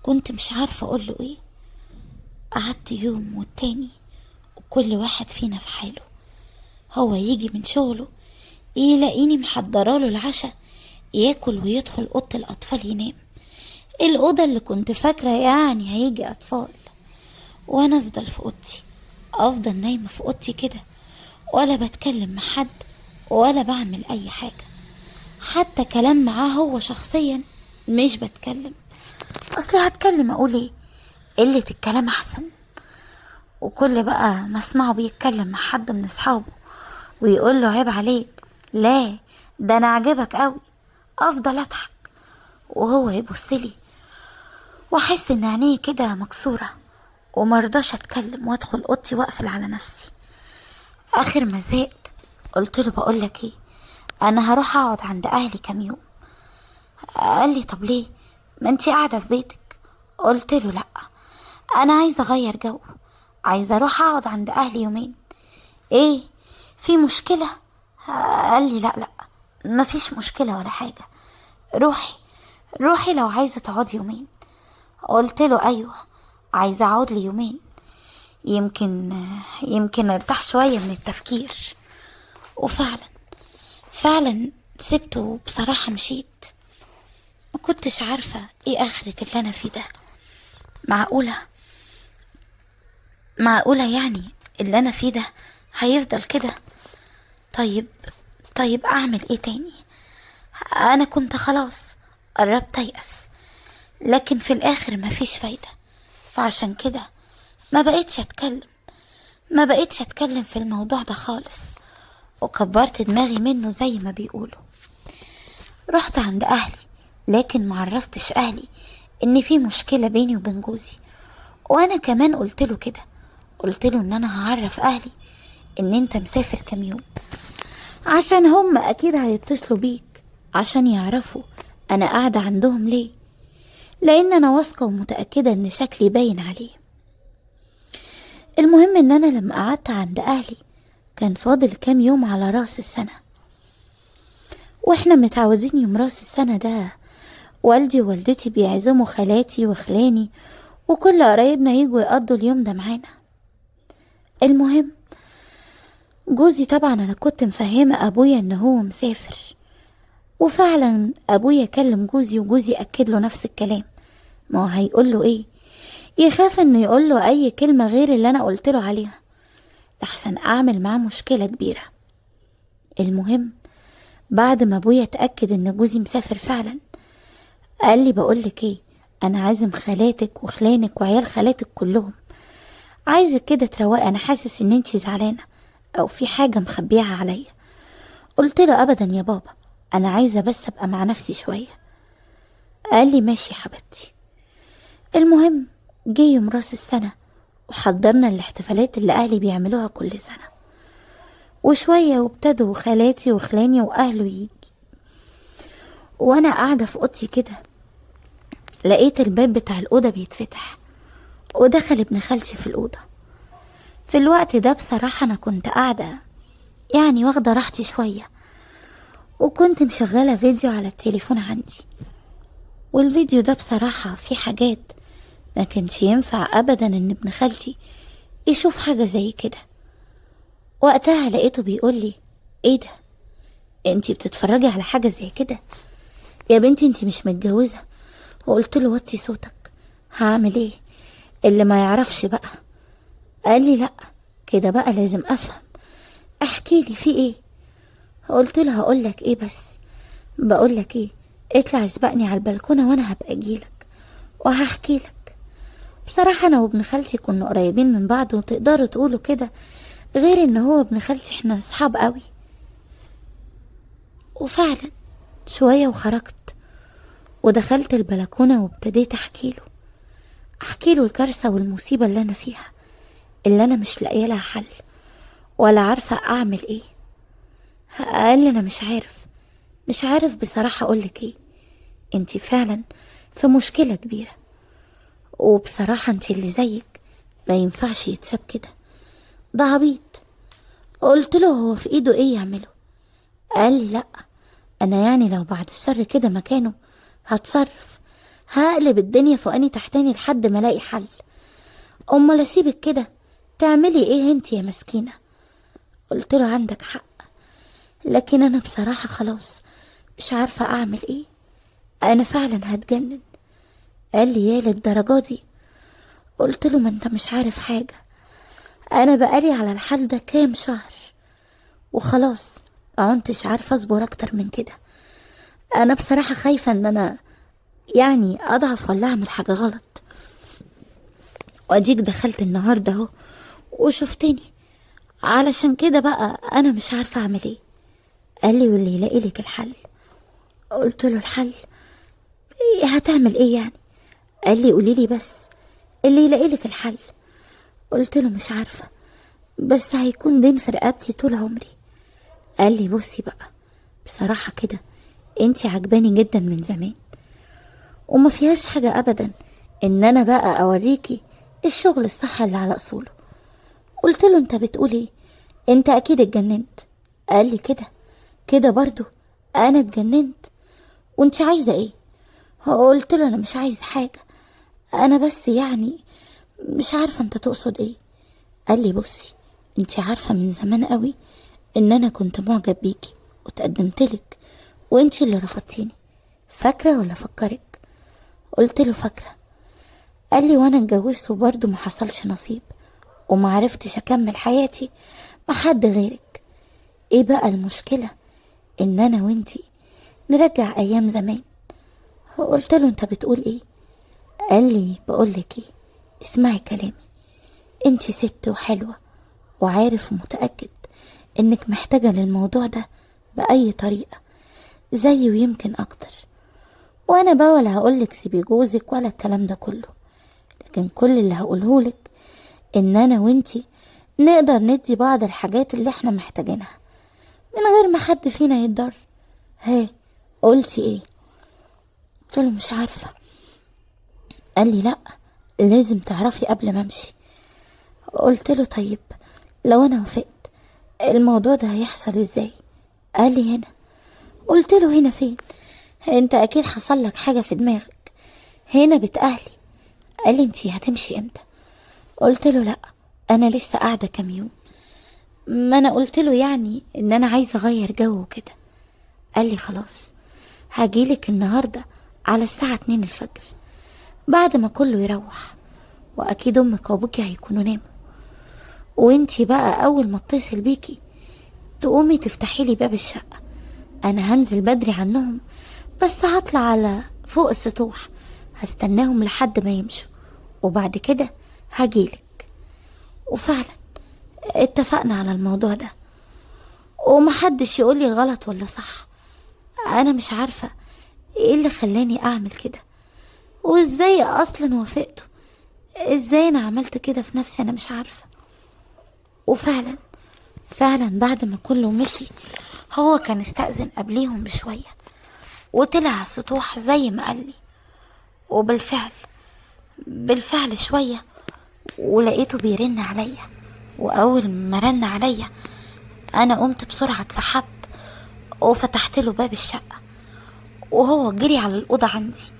كنت مش عارفة اقول له ايه. قعدت يوم والتاني وكل واحد فينا في حاله. هو يجي من شغله يلاقيني محضراله العشاء، ياكل ويدخل اوضة الاطفال ينام، الأوضة اللي كنت فاكرة يعني هيجي أطفال. وأنا أفضل في أوضتي، أفضل نايمة في أوضتي كده، ولا بتكلم مع حد ولا بعمل أي حاجة. حتى كلام معاه هو شخصيا مش بتكلم. أصلي هتكلم أقول إيه؟ قلة الكلام أحسن. وكل بقى ما أسمعه بيتكلم مع حد من أصحابه ويقول له عيب عليك، لا ده أنا عجبك قوي، أفضل أضحك وهو يبصلي واحس ان عينيه كده مكسوره، ومرضاش اتكلم وادخل اوضتي واقفل على نفسي. اخر ما زهقت قلت له بقول لك ايه، انا هروح اقعد عند اهلي كام يوم. قال لي طب ليه، ما انتي قاعده في بيتك؟ قلت له لا، انا عايزه اغير جو، عايزه اروح اقعد عند اهلي يومين. ايه، في مشكله؟ قال لي لا لا، مفيش مشكله ولا حاجه، روحي روحي لو عايزه تقعدي يومين. قلت له ايوه، عايزه اقعد لي يومين، يمكن ارتاح شويه من التفكير. وفعلا سبته وبصراحه مشيت. ما كنتش عارفه ايه اخره اللي انا فيه ده. معقوله معقوله يعني اللي انا فيه ده هيفضل كده؟ طيب اعمل ايه تاني؟ انا كنت خلاص قربت ايأس، لكن في الاخر مفيش فايده. فعشان كده ما بقيتش اتكلم في الموضوع ده خالص، وكبرت دماغي منه زي ما بيقولوا. رحت عند اهلي، لكن معرفتش اهلي ان في مشكلة بيني وبين جوزي. وانا كمان قلت له كده، قلت له ان انا هعرف اهلي ان انت مسافر كام يوم، عشان هم اكيد هيتصلوا بيك عشان يعرفوا انا قاعدة عندهم ليه، لان انا واثقة ومتأكدة ان شكلي باين عليه. المهم ان انا لما قعدت عند اهلي كان فاضل كام يوم على راس السنة، واحنا متعوزين يوم راس السنة ده والدي ووالدتي بيعزموا خالاتي وخلاني وكل قرايبنا يجوا يقضوا اليوم ده معانا. المهم جوزي طبعا انا كنت مفهمة ابويا ان هو مسافر، وفعلا ابويا كلم جوزي وجوزي اكد له نفس الكلام. ما هو هيقول له ايه؟ يخاف انه يقول له اي كلمة غير اللي انا قلت له عليها لحسن اعمل معاه مشكلة كبيرة. المهم بعد ما ابويا اتأكد ان جوزي مسافر فعلا، قال لي بقولك ايه، انا عازم خالاتك وخلانك وعيال خالاتك كلهم، عايزك كده تروقي، انا حاسس ان انتي زعلانة او في حاجة مخبيها عليا. قلت له ابدا يا بابا، انا عايزة بس ابقى مع نفسي شوية. قال لي ماشي يا حبيبتي. المهم جه يوم راس السنة وحضرنا الاحتفالات اللي اهلي بيعملوها كل سنة، وشوية وابتدوا خالاتي وخلاني واهله يجي. وانا قاعدة في اوضتي كده لقيت الباب بتاع الأوضة بيتفتح ودخل ابن خالتي في الأوضة. في الوقت ده بصراحة أنا كنت قاعدة يعني واخدة راحتي شوية، وكنت مشغلة فيديو على التليفون عندي، والفيديو ده بصراحة فيه حاجات ما كانش ينفع أبدا إن ابن خالتي يشوف حاجة زي كده. وقتها لقيته بيقولي ايه ده، انتي بتتفرجي على حاجة زي كده؟ يا بنتي انتي مش متجوزة. وقلت له وطي صوتك، هعمل ايه اللي ما يعرفش بقى. قال لي لا كده بقى لازم افهم، احكي لي في ايه. قلت له هقول لك ايه، بس بقول لك ايه، اطلع اسبقني على البلكونه وانا هبقى اجيلك وهحكي لك. بصراحه انا وابن خالتي كنا قريبين من بعض وتقدروا تقولوا كده، غير ان هو ابن خالتي احنا اصحاب قوي. وفعلا شوية وخرجت ودخلت البلكونة وابتديت احكيله الكارثة والمصيبة اللي انا فيها، اللي انا مش لاقيه لها حل ولا عارفة اعمل ايه. قال لي انا مش عارف بصراحة اقولك ايه. انتي فعلا في مشكلة كبيرة، وبصراحة انتي اللي زيك ما ينفعش يتساب كده، ده عبيط. قلت له هو في ايده ايه يعمله؟ قال لي لا، انا يعني لو بعد الشر كده مكانه هتصرف، هقلب الدنيا فوقاني تحتاني لحد ما الاقي حل. امال اسيبك كده تعملي ايه انتي يا مسكينة؟ قلت له عندك حق، لكن انا بصراحة خلاص مش عارفة اعمل ايه، انا فعلا هتجنن. قال لي يا للدرجة دي؟ قلت له ما انت مش عارف حاجة، انا بقالي على الحال ده كام شهر وخلاص معنتش عارفة اصبر اكتر من كده. انا بصراحة خايفة ان انا يعني اضعف ولا اعمل حاجة غلط، واديك دخلت النهاردة اهو وشفتني، علشان كده بقى انا مش عارفة اعمل ايه. قال لي واللي يلاقي لك الحل. قلت له الحل إيه؟ هتعمل ايه يعني؟ قال لي قولي لي بس اللي يلاقي لك الحل. قلت له مش عارفة، بس هيكون دين في رقبتي طول عمري. قال لي بصي بقى، بصراحة كده انتي عجباني جدا من زمان، وما فيهاش حاجة ابدا ان انا بقى اوريكي الشغل الصح اللي على اصوله. قلت له انت بتقول ايه؟ انت اكيد اتجننت. قال لي كده برضو انا اتجننت؟ وانت عايزة ايه؟ قلت له انا مش عايز حاجة، انا بس يعني مش عارفة انت تقصد ايه. قال لي بصي، انت عارفة من زمان قوي ان انا كنت معجب بيكي وتقدمتلك وانت اللي رفضتيني، فاكرة ولا فكرك؟ قلت له فاكرة. قال لي وانا اتجوزت وبرضه ما حصلش نصيب، وما عرفتش اكمل حياتي مع حد غيرك. ايه بقى المشكلة ان انا وانتي نرجع ايام زمان؟ قلت له انت بتقول ايه؟ قال لي بقولك ايه، اسمعي كلامي، انتي ست وحلوة وعارف ومتأكد انك محتاجة للموضوع ده بأي طريقة زي ويمكن اكتر، وانا بقى ولا هقولك سيبي جوزك ولا الكلام ده كله، لكن كل اللي هقولهولك ان انا وانتي نقدر ندي بعض الحاجات اللي احنا محتاجينها من غير ما حد فينا يتضر. هي قلتي ايه؟ قلت له مش عارفة. قال لي لا، لازم تعرفي قبل ما امشي. قلت له طيب لو انا وافقت الموضوع ده هيحصل ازاي؟ قال لي هنا. قلت له هنا فين؟ انت اكيد حصل لك حاجة في دماغك، هنا بيت اهلي. قال لي انتي هتمشي امتى؟ قلت له لا، انا لسه قاعدة كام يوم، ما انا قلت له يعني ان انا عايزة اغير جو وكده. قال لي خلاص هجيلك النهاردة على الساعة 2 الفجر بعد ما كله يروح، واكيد امك وابوكي هيكونوا ناموا، وانتي بقى اول ما اتصل بيكي تقومي تفتحي لي باب الشقة. انا هنزل بدري عنهم، بس هطلع على فوق السطوح هستناهم لحد ما يمشوا، وبعد كده هجيلك. وفعلا اتفقنا على الموضوع ده، ومحدش يقولي غلط ولا صح. انا مش عارفة ايه اللي خلاني اعمل كده، وازاي اصلا وافقته، ازاي انا عملت كده في نفسي، انا مش عارفة. وفعلا بعد ما كله مشي هو كان استأذن قبليهم بشوية وطلع على السطوح زي ما قال لي، وبالفعل شوية ولقيته بيرن عليا، واول ما رن عليا انا قمت بسرعة اتسحبت وفتحت له باب الشقة، وهو جري على الأوضة عندي،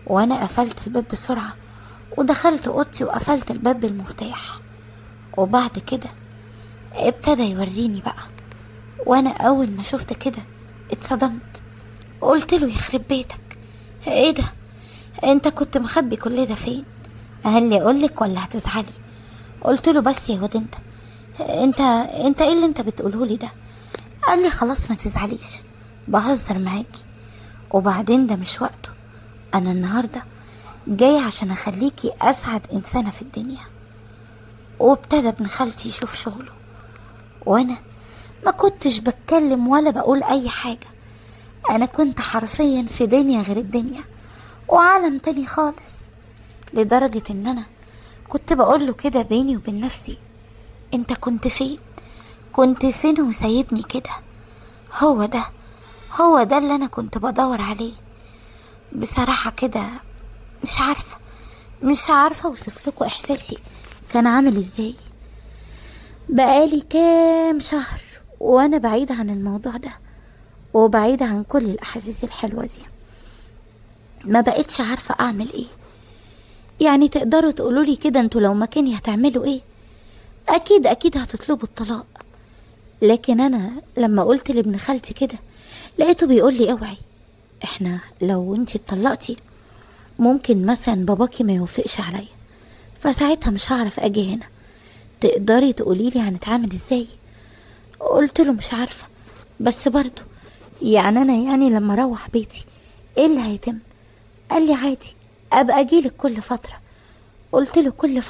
وانا قفلت الباب بسرعة ودخلت اوضتي وقفلت الباب بالمفتاح. وبعد كده ابتدى يوريني بقى، وانا اول ما شفت كده اتصدمت، قلت له يخرب بيتك، ايه ده؟ انت كنت مخبي كل ده فين؟ قال لي اقولك ولا هتزعلي؟ قلت له بس يا واد انت ايه اللي انت بتقوله لي ده؟ قال لي خلاص ما تزعليش، بهزر معاكي، وبعدين ده مش وقته، انا النهارده جاي عشان اخليكي اسعد انسانة في الدنيا. وابتدى ابن خالتي يشوف شغله، وانا ما كنتش بتكلم ولا بقول اي حاجة، انا كنت حرفيا في دنيا غير الدنيا وعالم تاني خالص، لدرجة ان انا كنت بقوله كده بيني وبين نفسي: انت كنت فين؟ كنت فين وسايبني كده؟ هو ده هو ده اللي انا كنت بدور عليه. بصراحة كده مش عارفة اوصف لكم احساسي كان عامل ازاي. بقالي كام شهر وانا بعيدة عن الموضوع ده، وبعيدة عن كل الاحاسيس الحلوة دي. ما بقتش عارفة اعمل ايه. يعني تقدروا تقولولي كده انتوا لو مكاني هتعملوا ايه؟ اكيد هتطلبوا الطلاق. لكن انا لما قلت لابن خالتي كده لقيته بيقولي: اوعي، احنا لو انتي اتطلقتي ممكن مثلا باباكي ما يوافقش عليا، فساعتها مش هعرف اجي هنا. تقدري تقوليلي هنتعامل ازاي؟ قلت له مش عارفة، بس برضو يعني انا لما اروح بيتي ايه اللي هيتم؟ قال لي عادي، ابقى اجيلك كل فترة. قلت له كل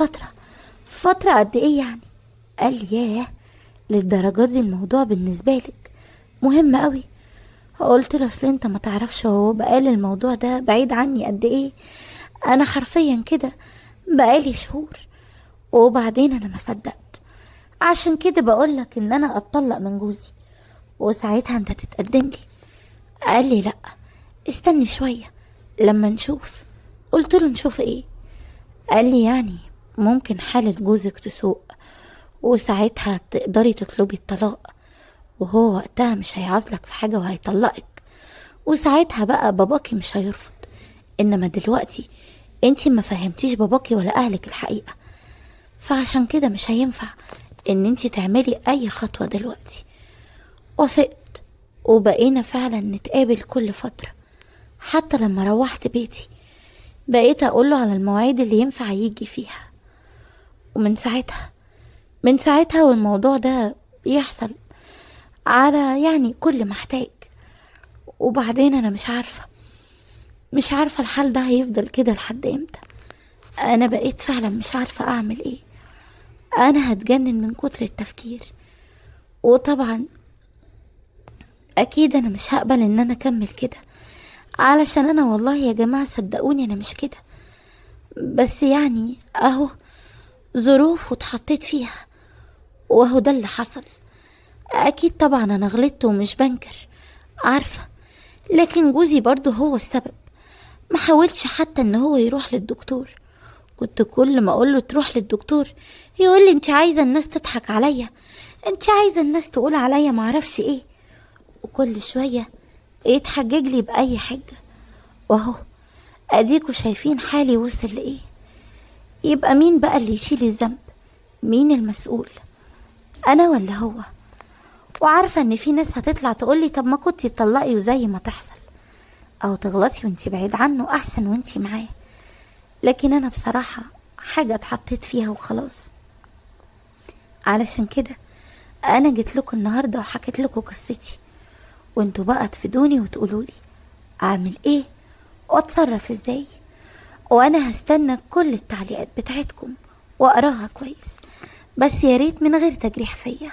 فترة قد ايه يعني؟ قال لي ياه، للدرجة دي الموضوع بالنسبة لك مهم قوي؟ قلت له اصل انت ما تعرفش هو بقالي الموضوع ده بعيد عني قد ايه. انا حرفيا كده بقالي شهور. وبعدين انا ما صدقت، عشان كده بقولك ان انا اتطلق من جوزي، وساعتها انت تتقدم لي. قال لي لا، استني شوية لما نشوف. قلت له نشوف ايه؟ قال لي يعني ممكن حالة جوزك تسوء، وساعتها تقدري تطلبي الطلاق، وهو وقتها مش هيعزلك في حاجة وهيطلقك، وساعتها بقى باباكي مش هيرفض. انما دلوقتي انتي ما فهمتيش باباكي ولا اهلك الحقيقة، فعشان كده مش هينفع ان انتي تعملي اي خطوة دلوقتي. وافقت، وبقينا فعلا نتقابل كل فترة. حتى لما روحت بيتي بقيت اقوله على المواعيد اللي ينفع يجي فيها. ومن ساعتها والموضوع ده بيحصل على كل ما احتاج. وبعدين انا مش عارفة الحال ده هيفضل كده لحد امتى. انا بقيت فعلا مش عارفة اعمل ايه. انا هتجنن من كتر التفكير. وطبعا اكيد انا مش هقبل ان انا اكمل كده، علشان انا والله يا جماعة صدقوني انا مش كده. بس اهو ظروف واتحطيت فيها، واهو ده اللي حصل. اكيد طبعا انا غلطت ومش بنكر، عارفة، لكن جوزي برضو هو السبب. ما حاولش حتى ان هو يروح للدكتور. كنت كل ما اقوله تروح للدكتور يقول لي انت عايزة الناس تضحك عليا، انت عايزة الناس تقول عليا معرفش ايه، وكل شوية يتحجج لي بأي حاجة. واهو اديكوا شايفين حالي وصل لايه. يبقى مين بقى اللي يشيل الذنب؟ مين المسؤول، انا ولا هو؟ وعارفة ان في ناس هتطلع تقولي طب ما كنتي تطلقي وزي ما تحصل، او تغلطي وانتي بعيد عنه احسن وانتي معاه. لكن انا بصراحة حاجة اتحطيت فيها وخلاص. علشان كده انا جيت لكم النهاردة وحكيت لكم قصتي، وانتوا بقى تفيدوني وتقولولي اعمل ايه واتصرف ازاي. وانا هستنى كل التعليقات بتاعتكم واقراها كويس، بس يا ريت من غير تجريح فيا.